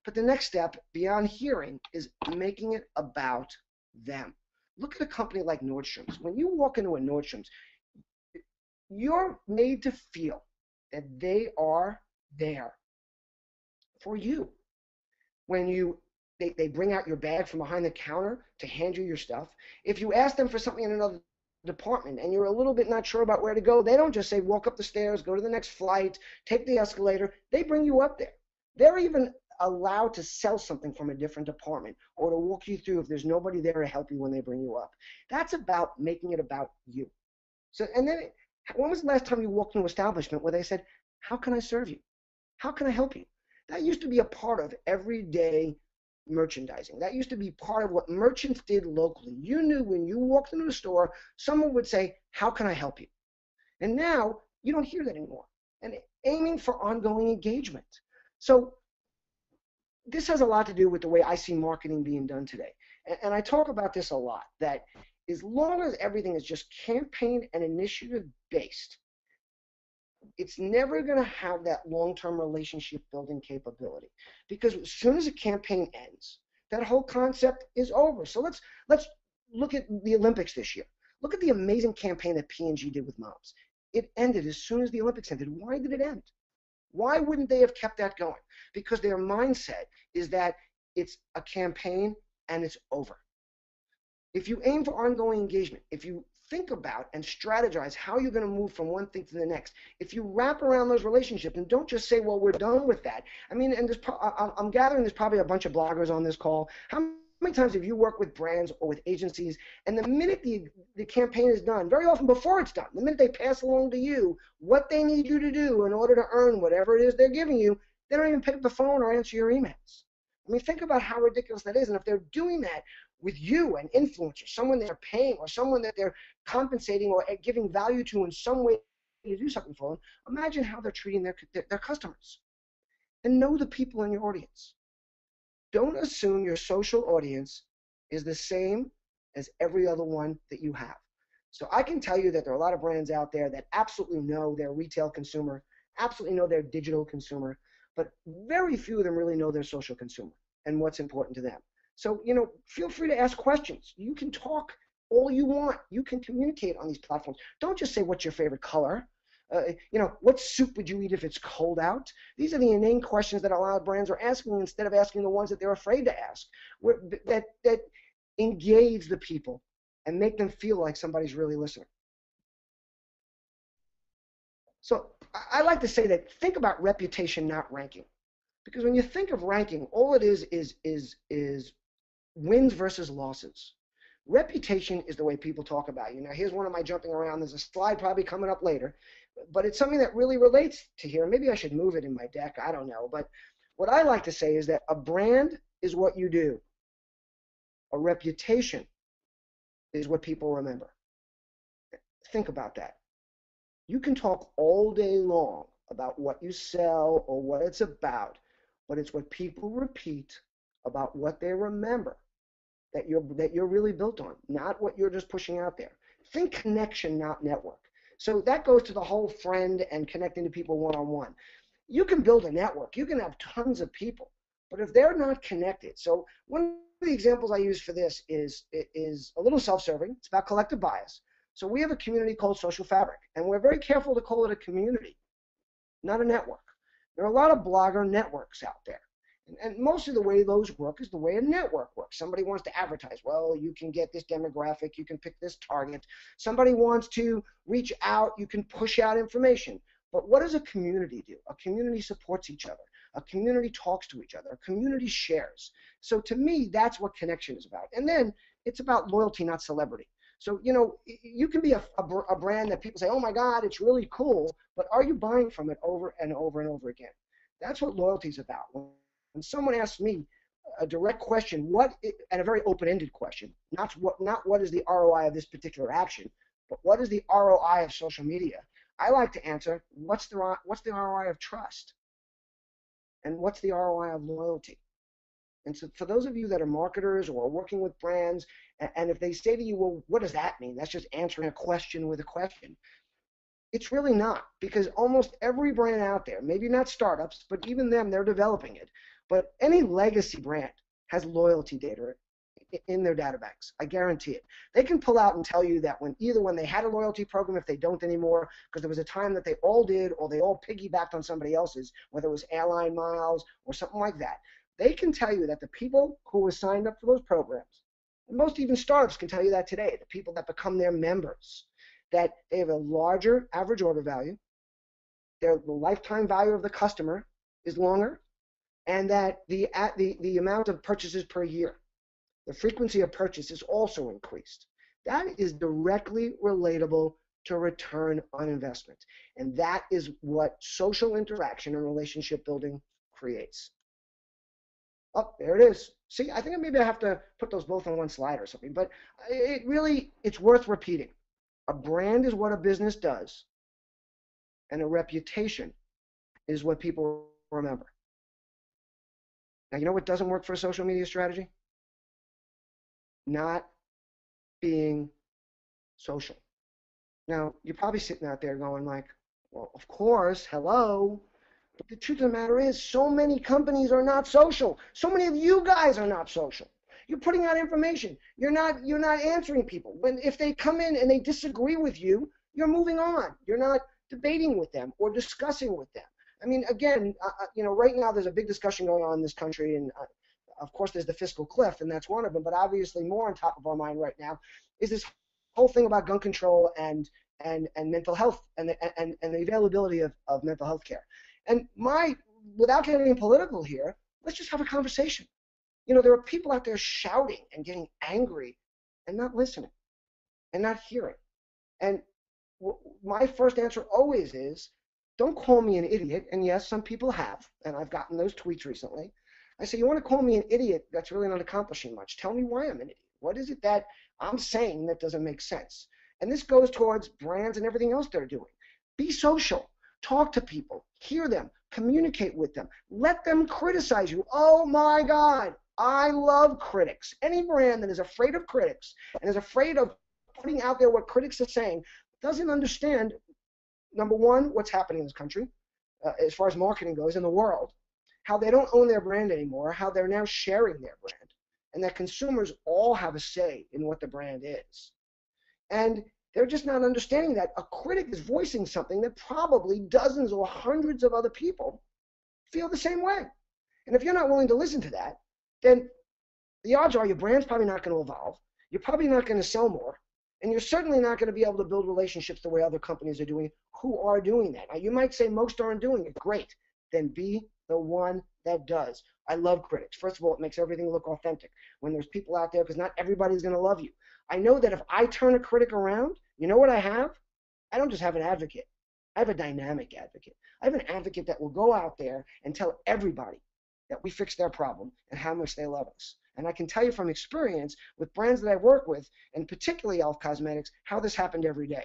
But the next step beyond hearing is making it about them. Look at a company like Nordstrom's. When you walk into a Nordstrom's, you're made to feel that they are there for you. When they bring out your bag from behind the counter to hand you your stuff. If you ask them for something in another department and you're a little bit not sure about where to go, they don't just say walk up the stairs, go to the next flight, take the escalator. They bring you up there. They're even allowed to sell something from a different department or to walk you through if there's nobody there to help you when they bring you up. That's about making it about you. So, and then when was the last time you walked into an establishment where they said, how can I serve you? How can I help you? That used to be a part of everyday merchandising. That used to be part of what merchants did locally. You knew when you walked into a store, someone would say, how can I help you? And now you don't hear that anymore. And aiming for ongoing engagement. So this has a lot to do with the way I see marketing being done today. And I talk about this a lot, that as long as everything is just campaign and initiative based, it's never going to have that long-term relationship building capability, because as soon as a campaign ends, that whole concept is over. So let's look at the Olympics this year. Look at the amazing campaign that P&G did with moms. It ended as soon as the Olympics ended. Why did it end? Why wouldn't they have kept that going? Because their mindset is that it's a campaign and it's over. If you aim for ongoing engagement, if you think about and strategize how you're going to move from one thing to the next. If you wrap around those relationships and don't just say, well, we're done with that. I mean, and I'm gathering there's probably a bunch of bloggers on this call. How many times have you worked with brands or with agencies, and the minute the campaign is done, very often before it's done, the minute they pass along to you what they need you to do in order to earn whatever it is they're giving you, they don't even pick up the phone or answer your emails. I mean, think about how ridiculous that is. And if they're doing that with you, an influencer, someone they're paying or someone that they're compensating or giving value to in some way to do something for them, imagine how they're treating their customers. And know the people in your audience. Don't assume your social audience is the same as every other one that you have. So I can tell you that there are a lot of brands out there that absolutely know their retail consumer, absolutely know their digital consumer, but very few of them really know their social consumer and what's important to them. So, feel free to ask questions. You can talk all you want. You can communicate on these platforms. Don't just say, what's your favorite color? What soup would you eat if it's cold out? These are the inane questions that a lot of brands are asking instead of asking the ones that they're afraid to ask, that engage the people and make them feel like somebody's really listening. So I like to say that think about reputation, not ranking. Because when you think of ranking, all it is wins versus losses. Reputation is the way people talk about you. Now, here's one of my jumping around. There's a slide probably coming up later, but it's something that really relates to here. Maybe I should move it in my deck. I don't know. But what I like to say is that a brand is what you do. A reputation is what people remember. Think about that. You can talk all day long about what you sell or what it's about, but it's what people repeat about what they remember that you're really built on, not what you're just pushing out there. Think connection, not network. So that goes to the whole friend and connecting to people one-on-one. You can build a network. You can have tons of people, but if they're not connected. So one of the examples I use for this is a little self-serving. It's about collective bias. So we have a community called Social Fabric, and we're very careful to call it a community, not a network. There are a lot of blogger networks out there. And most of the way those work is the way a network works. Somebody wants to advertise. Well, you can get this demographic. You can pick this target. Somebody wants to reach out. You can push out information. But what does a community do? A community supports each other. A community talks to each other. A community shares. So to me, that's what connection is about. And then it's about loyalty, not celebrity. So, you can be a brand that people say, oh my God, it's really cool, but are you buying from it over and over and over again? That's what loyalty is about. When someone asks me a direct question, and a very open-ended question, not what is the ROI of this particular action, but what is the ROI of social media, I like to answer, what's the ROI of trust? And what's the ROI of loyalty? And so for those of you that are marketers or are working with brands, and if they say to you, well, what does that mean? That's just answering a question with a question. It's really not, because almost every brand out there, maybe not startups, but even them, they're developing it. But any legacy brand has loyalty data in their data banks. I guarantee it. They can pull out and tell you that when they had a loyalty program, if they don't anymore, because there was a time that they all did, or they all piggybacked on somebody else's, whether it was airline miles or something like that. They can tell you that the people who were signed up for those programs, and most even startups can tell you that today, the people that become their members, that they have a larger average order value, the lifetime value of the customer is longer, and that the amount of purchases per year, the frequency of purchase is also increased. That is directly relatable to return on investment. And that is what social interaction and relationship building creates. Oh, there it is. See, I think maybe I have to put those both on one slide or something, but it's worth repeating. A brand is what a business does, and a reputation is what people remember. Now, you know what doesn't work for a social media strategy? Not being social. Now, you're probably sitting out there going like, well, of course, hello. But the truth of the matter is, so many companies are not social. So many of you guys are not social. You're putting out information. You're not answering people. If they come in and they disagree with you, you're moving on. You're not debating with them or discussing with them. I mean, again, right now there's a big discussion going on in this country, and of course there's the fiscal cliff, and that's one of them. But obviously, more on top of our mind right now is this whole thing about gun control and mental health and the availability of mental health care. And without getting political here, let's just have a conversation. You know, there are people out there shouting and getting angry and not listening and not hearing. And my first answer always is, don't call me an idiot. And yes, some people have, and I've gotten those tweets recently. I say, you want to call me an idiot? That's really not accomplishing much. Tell me why I'm an idiot. What is it that I'm saying that doesn't make sense? And this goes towards brands and everything else they're doing. Be social. Talk to people. Hear them. Communicate with them. Let them criticize you. Oh my God, I love critics. Any brand that is afraid of critics and is afraid of putting out there what critics are saying doesn't understand, number one, what's happening in this country as far as marketing goes in the world, how they don't own their brand anymore, how they're now sharing their brand, and that consumers all have a say in what the brand is. And they're just not understanding that a critic is voicing something that probably dozens or hundreds of other people feel the same way. And if you're not willing to listen to that, then the odds are your brand's probably not going to evolve. You're probably not going to sell more. And you're certainly not going to be able to build relationships the way other companies are doing who are doing that. Now, you might say most aren't doing it. Great. Then be the one that does. I love critics. First of all, it makes everything look authentic when there's people out there, because not everybody's going to love you. I know that if I turn a critic around, you know what I have? I don't just have an advocate. I have a dynamic advocate. I have an advocate that will go out there and tell everybody that we fixed their problem and how much they love us. And I can tell you from experience with brands that I work with, and particularly e.l.f. Cosmetics, how this happened every day.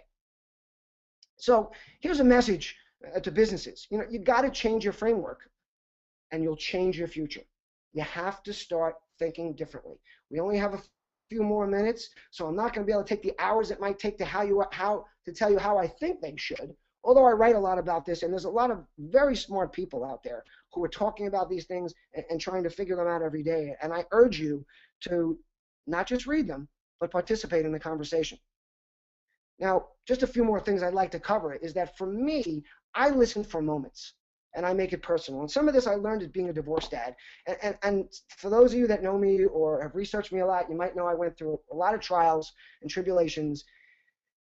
So here's a message to businesses. You know, you got to change your framework, and you'll change your future. You have to start thinking differently. We only have a few more minutes, so I'm not going to be able to take the hours it might take to tell you how I think they should. Although I write a lot about this, and there's a lot of very smart people out there who are talking about these things and trying to figure them out every day. And I urge you to not just read them, but participate in the conversation. Now, just a few more things I'd like to cover is that for me, I listen for moments, and I make it personal. And some of this I learned as being a divorced dad. And for those of you that know me or have researched me a lot, you might know I went through a lot of trials and tribulations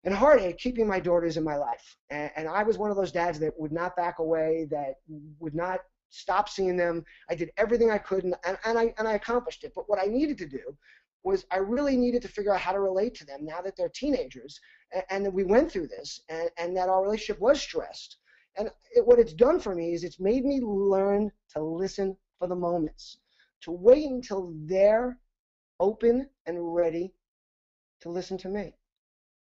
and heartache keeping my daughters in my life. And I was one of those dads that would not back away, that would not stop seeing them. I did everything I could, and I accomplished it. But what I needed to do was I really needed to figure out how to relate to them now that they're teenagers, and that we went through this, and that our relationship was stressed. And what it's done for me is it's made me learn to listen for the moments, to wait until they're open and ready to listen to me.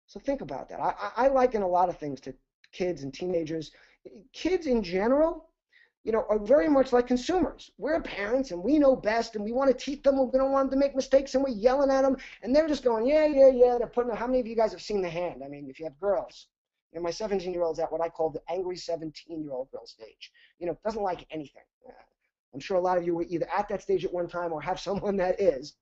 So think about that. I liken a lot of things to kids and teenagers. Kids in general, you know, are very much like consumers. We're parents and we know best, and we want to teach them. We don't want them to make mistakes, and we're yelling at them, and they're just going, yeah, yeah, yeah. They're putting. How many of you guys have seen The Hand? I mean, if you have girls, you know, my 17-year-old's at what I call the angry 17-year-old girl stage. You know, doesn't like anything. I'm sure a lot of you were either at that stage at one time or have someone that is.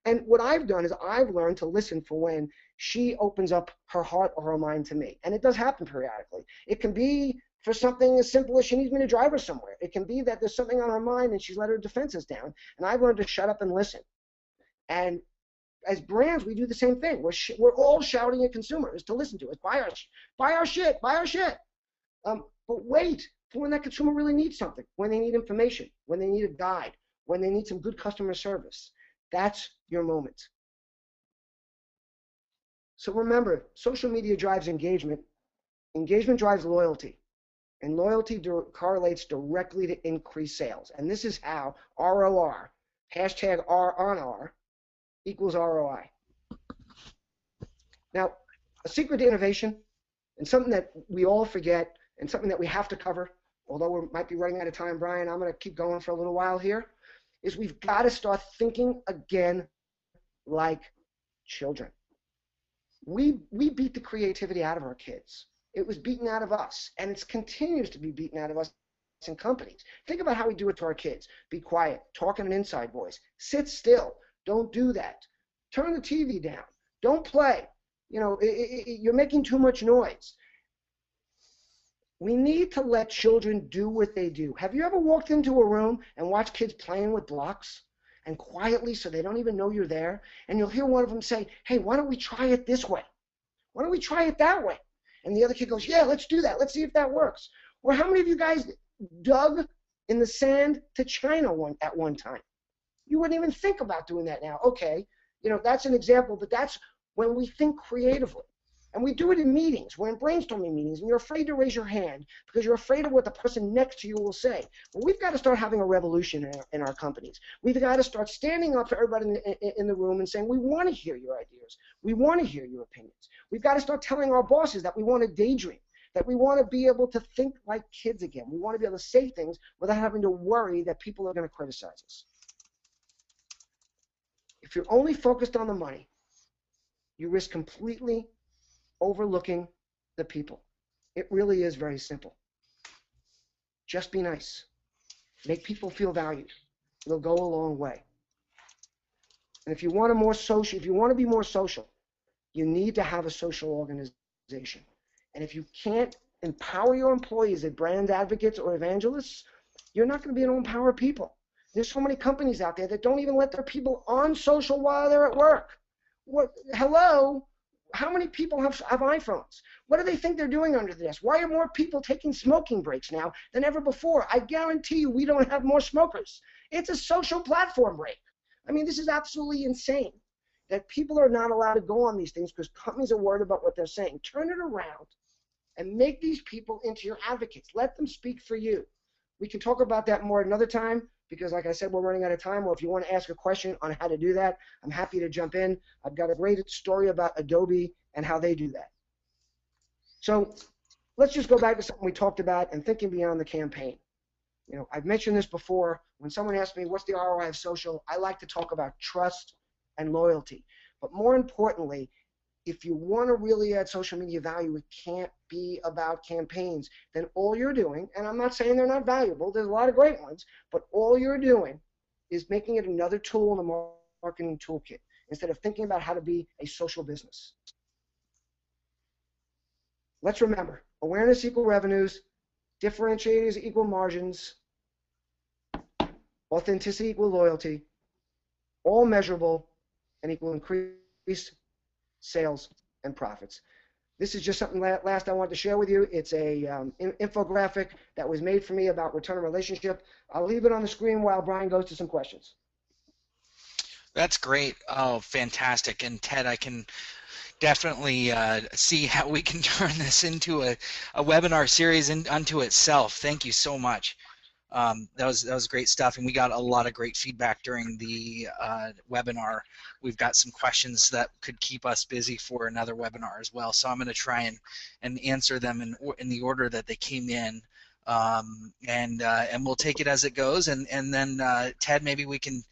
And what I've done is I've learned to listen for when she opens up her heart or her mind to me. And it does happen periodically. It can be for something as simple as she needs me to drive her somewhere. It can be that there's something on her mind and she's let her defenses down. And I've learned to shut up and listen. And as brands, we do the same thing. We're all shouting at consumers to listen to us. Buy our shit, buy our shit. But wait for when that consumer really needs something, when they need information, when they need a guide, when they need some good customer service. That's your moment. So remember, social media drives engagement. Engagement drives loyalty. And loyalty correlates directly to increased sales. And this is how ROR, hashtag R on R, equals ROI. Now, a secret to innovation, and something that we all forget, and something that we have to cover, although we might be running out of time, Brian, I'm going to keep going for a little while here, is we've got to start thinking again like children. We beat the creativity out of our kids. It was beaten out of us, and it continues to be beaten out of us in companies. Think about how we do it to our kids. Be quiet, talk in an inside voice, sit still, don't do that. Turn the TV down, don't play. You know, you're making too much noise. We need to let children do what they do. Have you ever walked into a room and watched kids playing with blocks? and quietly, so they don't even know you're there. And you'll hear one of them say, hey, why don't we try it this way? Why don't we try it that way? And the other kid goes, yeah, let's do that. Let's see if that works. Or how many of you guys dug in the sand to China at one time? You wouldn't even think about doing that now. Okay, that's an example, but that's when we think creatively. And we do it in meetings. We're in brainstorming meetings, and you're afraid to raise your hand because you're afraid of what the person next to you will say. Well, we've got to start having a revolution in our companies. We've got to start standing up to everybody in the room and saying, we want to hear your ideas. We want to hear your opinions. We've got to start telling our bosses that we want to daydream, that we want to be able to think like kids again. We want to be able to say things without having to worry that people are going to criticize us. If you're only focused on the money, you risk completely overlooking the people. It really is very simple. Just be nice. Make people feel valued. It'll go a long way. And if you want to be more social, you need to have a social organization. And if you can't empower your employees as brand advocates or evangelists, you're not going to be able to empower people. There's so many companies out there that don't even let their people on social while they're at work. Hello? How many people have iPhones? What do they think they're doing under the desk? Why are more people taking smoking breaks now than ever before? I guarantee you we don't have more smokers. It's a social platform break. I mean, this is absolutely insane that people are not allowed to go on these things because companies are worried about what they're saying. Turn it around and make these people into your advocates. Let them speak for you. We can talk about that more another time because, like I said, we're running out of time. Or if you want to ask a question on how to do that, I'm happy to jump in. I've got a great story about Adobe and how they do that. So let's just go back to something we talked about and thinking beyond the campaign. I've mentioned this before. When someone asks me, what's the ROI of social, I like to talk about trust and loyalty. But more importantly, if you want to really add social media value, it can't be about campaigns. Then all you're doing, and I'm not saying they're not valuable, there's a lot of great ones, but all you're doing is making it another tool in the marketing toolkit instead of thinking about how to be a social business. Let's remember, awareness equal revenues, differentiators equal margins, authenticity equal loyalty, all measurable and equal increased sales and profits. This is just something last I wanted to share with you. It's a infographic that was made for me about return on relationship. I'll leave it on the screen while Brian goes to some questions. That's great. Oh, fantastic. And Ted, I can definitely see how we can turn this into a webinar series unto itself. Thank you so much. That was great stuff, and we got a lot of great feedback during the webinar. We've got some questions that could keep us busy for another webinar as well. So I'm going to try and answer them in the order that they came in, and we'll take it as it goes. And then Ted, maybe we can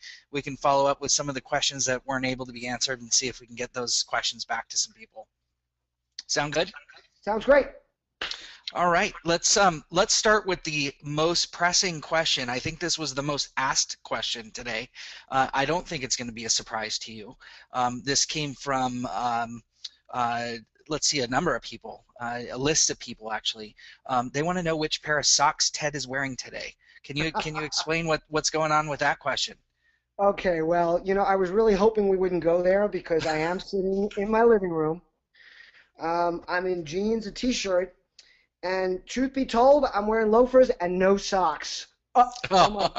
follow up with some of the questions that weren't able to be answered and see if we can get those questions back to some people. Sound good? Sounds great. All right, let's start with the most pressing question. I think this was the most asked question today. I don't think it's going to be a surprise to you. This came from let's see, a number of people, a list of people actually. They want to know which pair of socks Ted is wearing today. Can you explain what's going on with that question? Okay, well, I was really hoping we wouldn't go there because I am sitting in my living room. I'm in jeans, a t-shirt. And truth be told, I'm wearing loafers and no socks. Well,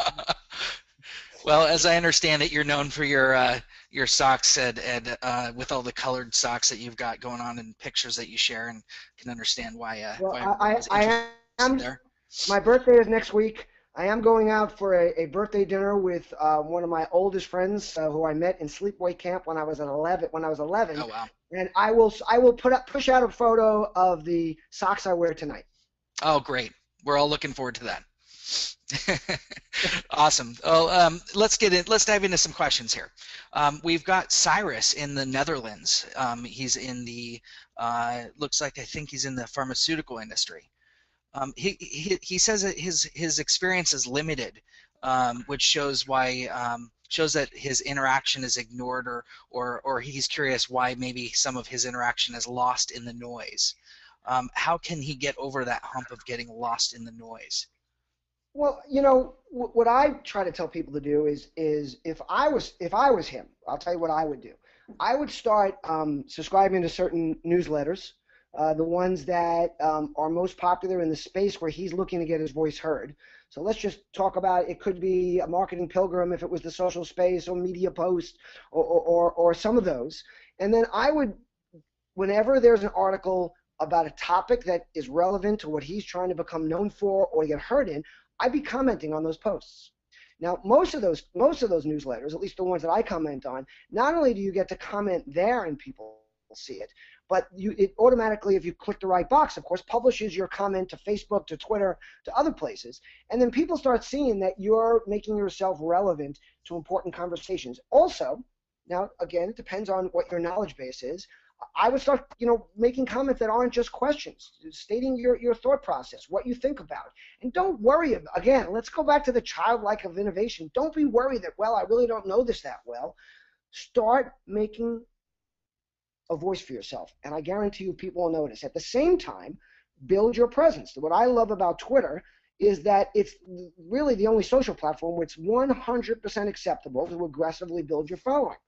as I understand it, you're known for your socks and with all the colored socks that you've got going on and pictures that you share, and can understand why. Well, why I am. There. My birthday is next week. I am going out for a birthday dinner with one of my oldest friends who I met in sleepaway camp when I was 11. Oh wow! And I will push out a photo of the socks I wear tonight. Oh great! We're all looking forward to that. Awesome. Well, let's dive into some questions here. We've got Cyrus in the Netherlands. He's in the looks like I think he's in the pharmaceutical industry. He says that his experience is limited, which shows why shows that his interaction is ignored, or he's curious why maybe some of his interaction is lost in the noise. How can he get over that hump of getting lost in the noise? Well, what I try to tell people to do is if I was him, I'll tell you what I would do. I would start subscribing to certain newsletters, the ones that are most popular in the space where he's looking to get his voice heard. So let's just talk about it. Could be a marketing pilgrim if it was the social space, or media post, or some of those. And then I would, whenever there's an article about a topic that is relevant to what he's trying to become known for or get heard in, I'd be commenting on those posts. Now, most of those newsletters, at least the ones that I comment on, not only do you get to comment there and people see it, but it automatically, if you click the right box, of course, publishes your comment to Facebook, to Twitter, to other places, and then people start seeing that you're making yourself relevant to important conversations. Also, now again, it depends on what your knowledge base is. I would start, making comments that aren't just questions, stating your thought process, what you think about. And don't worry, again, let's go back to the childlike of innovation. Don't be worried that, well, I really don't know this that well. Start making a voice for yourself, and I guarantee you people will notice. At the same time, build your presence. What I love about Twitter is that it's really the only social platform where it's 100% acceptable to aggressively build your following.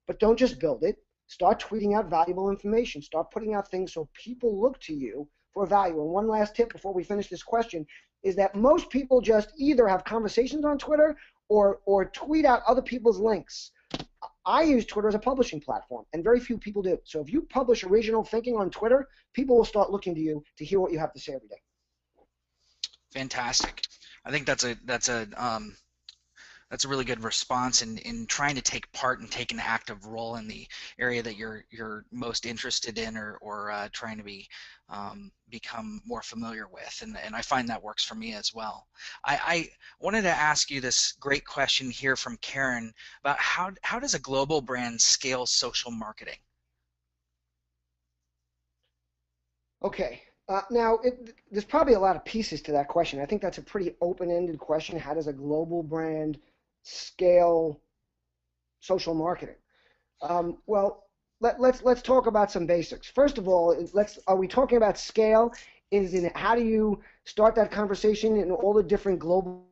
But don't just build it. Start tweeting out valuable information. Start putting out things so people look to you for value. And one last tip before we finish this question is that most people just either have conversations on Twitter or tweet out other people's links. I use Twitter as a publishing platform, and very few people do. So if you publish original thinking on Twitter, people will start looking to you to hear what you have to say every day. Fantastic. I think that's a really good response in trying to take part and take an active role in the area that you're most interested in, or trying to become more familiar with, and I find that works for me as well. I wanted to ask you this great question here from Karen about how does a global brand scale social marketing? Okay. Now, there's probably a lot of pieces to that question. I think that's a pretty open-ended question. How does a global brand scale social marketing? Well, let's talk about some basics. First of all, are we talking about scale? Is in how do you start that conversation in all the different global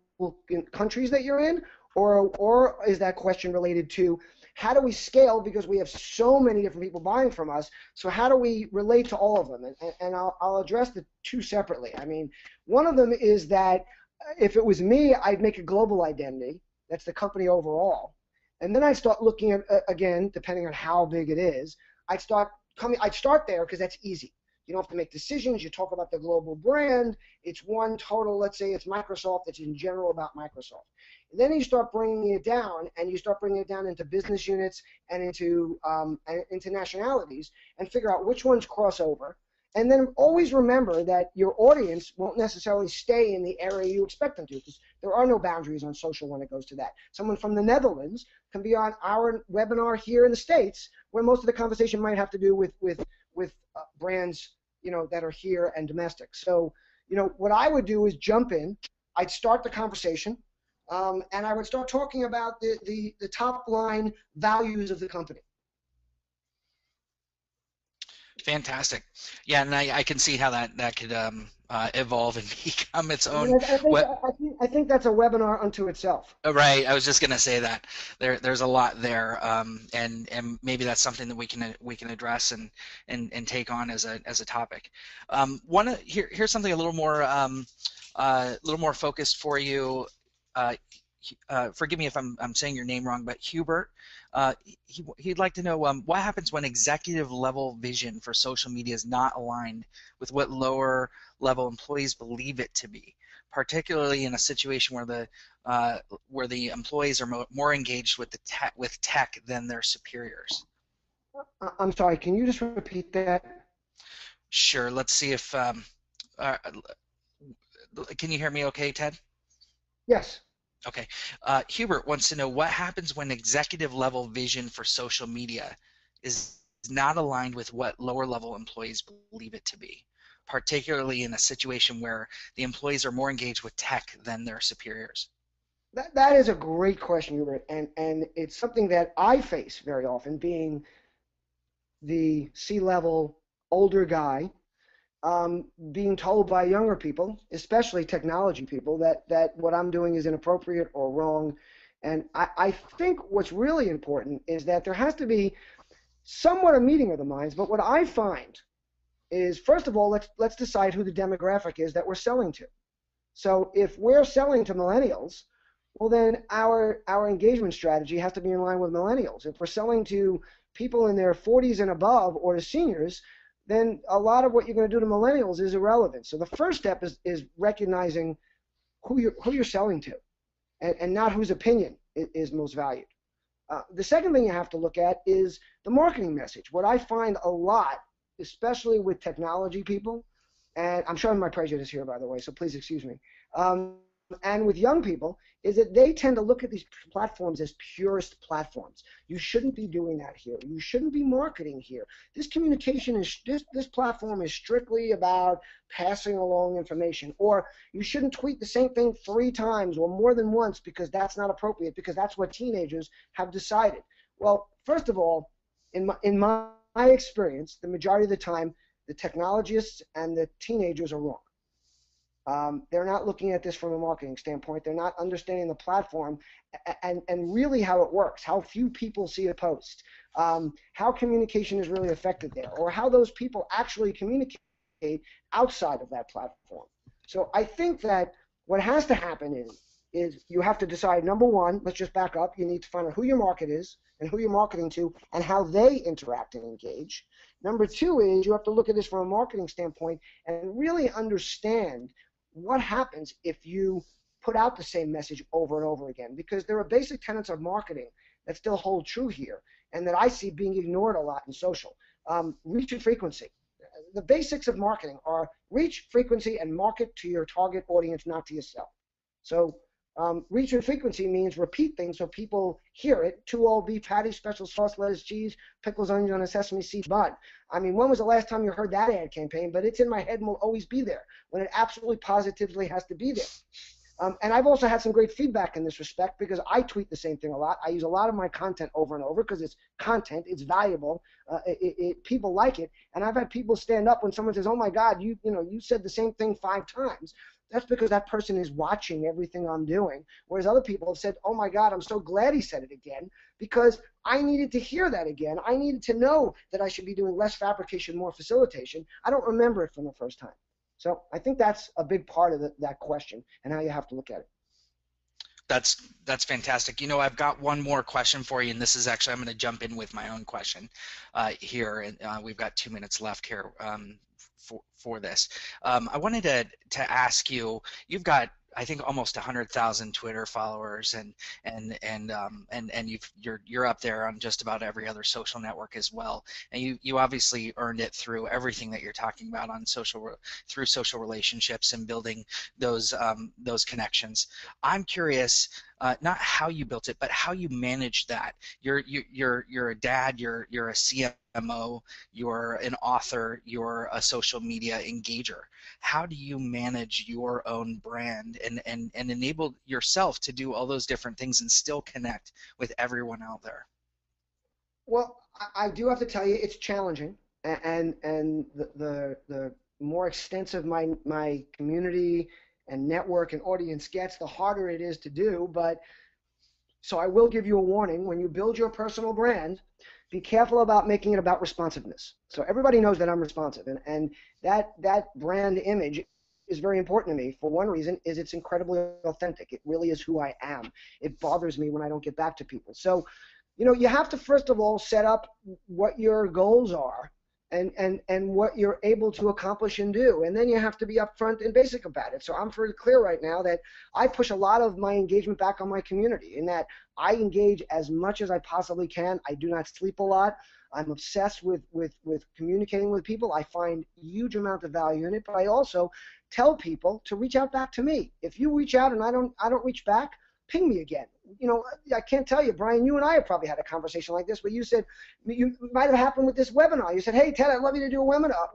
countries that you're in, or is that question related to how do we scale because we have so many different people buying from us? So how do we relate to all of them? And I'll address the two separately. I mean, one of them is that if it was me, I'd make a global identity. That's the company overall. And then I'd start looking at, again, depending on how big it is, I'd start there because that's easy. You don't have to make decisions. You talk about the global brand. It's one total, let's say it's Microsoft. It's in general about Microsoft. And then you start bringing it down, and you start bringing it down into business units and into nationalities, and figure out which ones cross over. And then always remember that your audience won't necessarily stay in the area you expect them to, because there are no boundaries on social when it goes to that. Someone from the Netherlands can be on our webinar here in the States, where most of the conversation might have to do with brands, that are here and domestic. So, what I would do is jump in. I'd start the conversation, and I would start talking about the top line values of the company. Fantastic. Yeah, and I can see how that could evolve and become its I own. mean, I think that's a webinar unto itself. Right, I was just going to say that there's a lot there, and maybe that's something that we can address and take on as a topic. Here's something a little more focused for you. Forgive me if I'm saying your name wrong, but Hubert, he'd like to know what happens when executive level vision for social media is not aligned with what lower level employees believe it to be, particularly in a situation where the employees are more engaged with tech than their superiors. I'm sorry, can you just repeat that? Sure. Let's see if can you hear me okay, Ted? Yes. Okay. Hubert wants to know what happens when executive level vision for social media is not aligned with what lower level employees believe it to be, particularly in a situation where the employees are more engaged with tech than their superiors. That is a great question, Hubert, and it's something that I face very often, being the C-level older guy being told by younger people, especially technology people, that what I'm doing is inappropriate or wrong. And I think what's really important is that there has to be somewhat a meeting of the minds. But what I find is, first of all, let's decide who the demographic is that we're selling to. So if we're selling to millennials, well, then our engagement strategy has to be in line with millennials. If we're selling to people in their 40s and above or to seniors, then a lot of what you're going to do to millennials is irrelevant. So the first step is recognizing who you're selling to, and not whose opinion is most valued. The second thing you have to look at is the marketing message. What I find a lot, especially with technology people, and I'm showing my prejudice here, by the way, so please excuse me, and with young people, is that they tend to look at these platforms as purist platforms. You shouldn't be doing that here. You shouldn't be marketing here. This communication is, this platform is strictly about passing along information. Or you shouldn't tweet the same thing 3 times or more than once because that's not appropriate, because that's what teenagers have decided. Well, first of all, in my experience, the majority of the time, the technologists and the teenagers are wrong. They're not looking at this from a marketing standpoint. They're not understanding the platform and really how it works, how few people see a post, how communication is really affected there, or how those people actually communicate outside of that platform. So I think that what has to happen is you have to decide, number one, let's just back up. You need to find out who your market is and who you're marketing to and how they interact and engage. Number two is you have to look at this from a marketing standpoint and really understand what happens if you put out the same message over and over again, because there are basic tenets of marketing that still hold true here and that I see being ignored a lot in social. Reach and frequency. The basics of marketing are reach, frequency, and market to your target audience, not to yourself. So reach and frequency means repeat things so people hear it. 2 all beef patty, special sauce, lettuce, cheese, pickles, onions on a sesame seed bun. I mean, when was the last time you heard that ad campaign? But it's in my head and will always be there when it absolutely positively has to be there. And I've also had some great feedback in this respect because I tweet the same thing a lot. I use a lot of my content over and over because it's content, it's valuable, people like it. And I've had people stand up when someone says, "Oh my God, you said the same thing 5 times." That's because that person is watching everything I'm doing. Whereas other people have said, "Oh my God, I'm so glad he said it again," because I needed to hear that again. I needed to know that I should be doing less fabrication, more facilitation. I don't remember it from the first time. So I think that's a big part of that question and how you have to look at it. That's fantastic. I've got one more question for you, and this is actually, I'm going to jump in with my own question here, and we've got 2 minutes left here for this. I wanted to ask you. You've got, I think, almost 100,000 Twitter followers, and you're up there on just about every other social network as well. And you obviously earned it through everything that you're talking about on through social relationships and building those connections. I'm curious, not how you built it, but how you managed that. You're a dad. You're a CMO. You're an author. You're a social media engager. How do you manage your own brand and enable yourself to do all those different things and still connect with everyone out there? Well, I do have to tell you, it's challenging, and the more extensive my community and network and audience gets, the harder it is to do. But so I will give you a warning: when you build your personal brand, be careful about making it about responsiveness. So everybody knows that I'm responsive, and that brand image is very important to me. For one reason, is it's incredibly authentic. It really is who I am. It bothers me when I don't get back to people. So, you have to first of all set up what your goals are and what you're able to accomplish and do. And then you have to be upfront and basic about it. So I'm very clear right now that I push a lot of my engagement back on my community, in that I engage as much as I possibly can. I do not sleep a lot. I'm obsessed with communicating with people. I find huge amount of value in it, but I also tell people to reach out back to me. If you reach out and I don't reach back, ping me again. I can't tell you, Brian, you and I have probably had a conversation like this where you said, you might have happened with this webinar. You said, "Hey, Ted, I'd love you to do a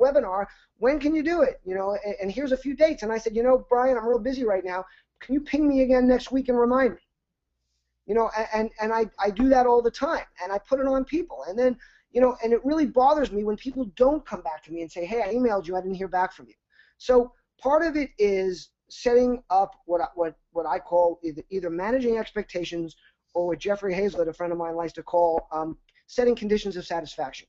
webinar. When can you do it? And here's a few dates." And I said, "Brian, I'm real busy right now. Can you ping me again next week and remind me?" I do that all the time, and I put it on people. And then, and it really bothers me when people don't come back to me and say, hey, I emailed you, I didn't hear back from you. So part of it is setting up what I call either managing expectations, or what Jeffrey Hazlett, a friend of mine, likes to call setting conditions of satisfaction,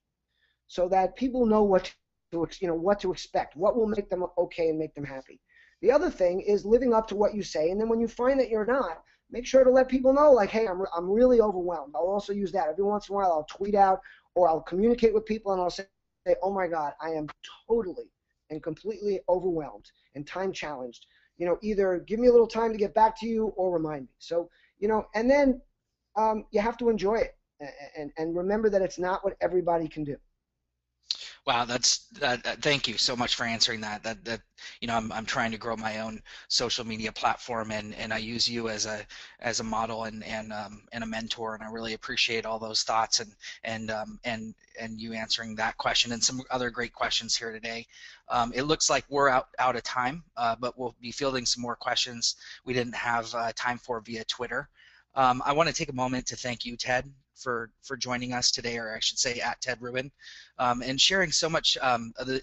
so that people know what to expect, what will make them okay and make them happy. The other thing is living up to what you say, and then when you find that you're not, make sure to let people know, like, hey, I'm really overwhelmed. I'll also use that. Every once in a while, I'll tweet out, or I'll communicate with people, and I'll say, oh my God, I am totally and completely overwhelmed and time challenged. Either give me a little time to get back to you or remind me. So, and then you have to enjoy it, and remember that it's not what everybody can do. Wow, thank you so much for answering that. I'm trying to grow my own social media platform, and I use you as a model and a mentor, and I really appreciate all those thoughts and you answering that question and some other great questions here today. It looks like we're out of time, but we'll be fielding some more questions we didn't have time for via Twitter. I want to take a moment to thank you, Ted, for joining us today, or I should say at Ted Rubin, and sharing so much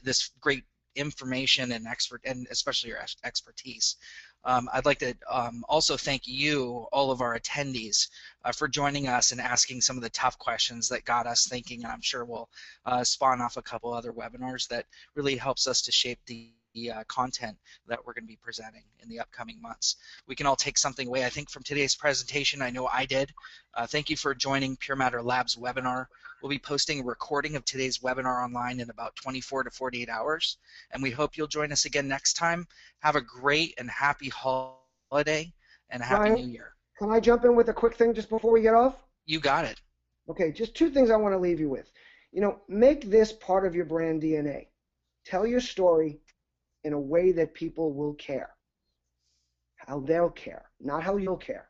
this great information and especially your expertise. I'd like to also thank you, all of our attendees, for joining us and asking some of the tough questions that got us thinking, and I'm sure we'll spawn off a couple other webinars that really helps us to shape the content that we're going to be presenting in the upcoming months. We can all take something away, I think, from today's presentation. I know I did. Thank you for joining PureMatter Labs webinar. We'll be posting a recording of today's webinar online in about 24 to 48 hours, and we hope you'll join us again next time. Have a great and happy holiday and a happy Brian, new year. can I jump in with a quick thing just before we get off? You got it. Okay, just two things I want to leave you with. Make this part of your brand DNA. Tell your story in a way that people will care. How they'll care, not how you'll care.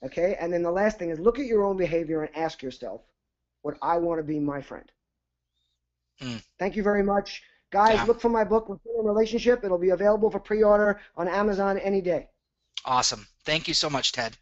Okay? And then the last thing is, look at your own behavior and ask yourself, would I want to be my friend? Thank you very much. Guys, look for my book, Return Relationship. It'll be available for pre-order on Amazon any day. Awesome. Thank you so much, Ted.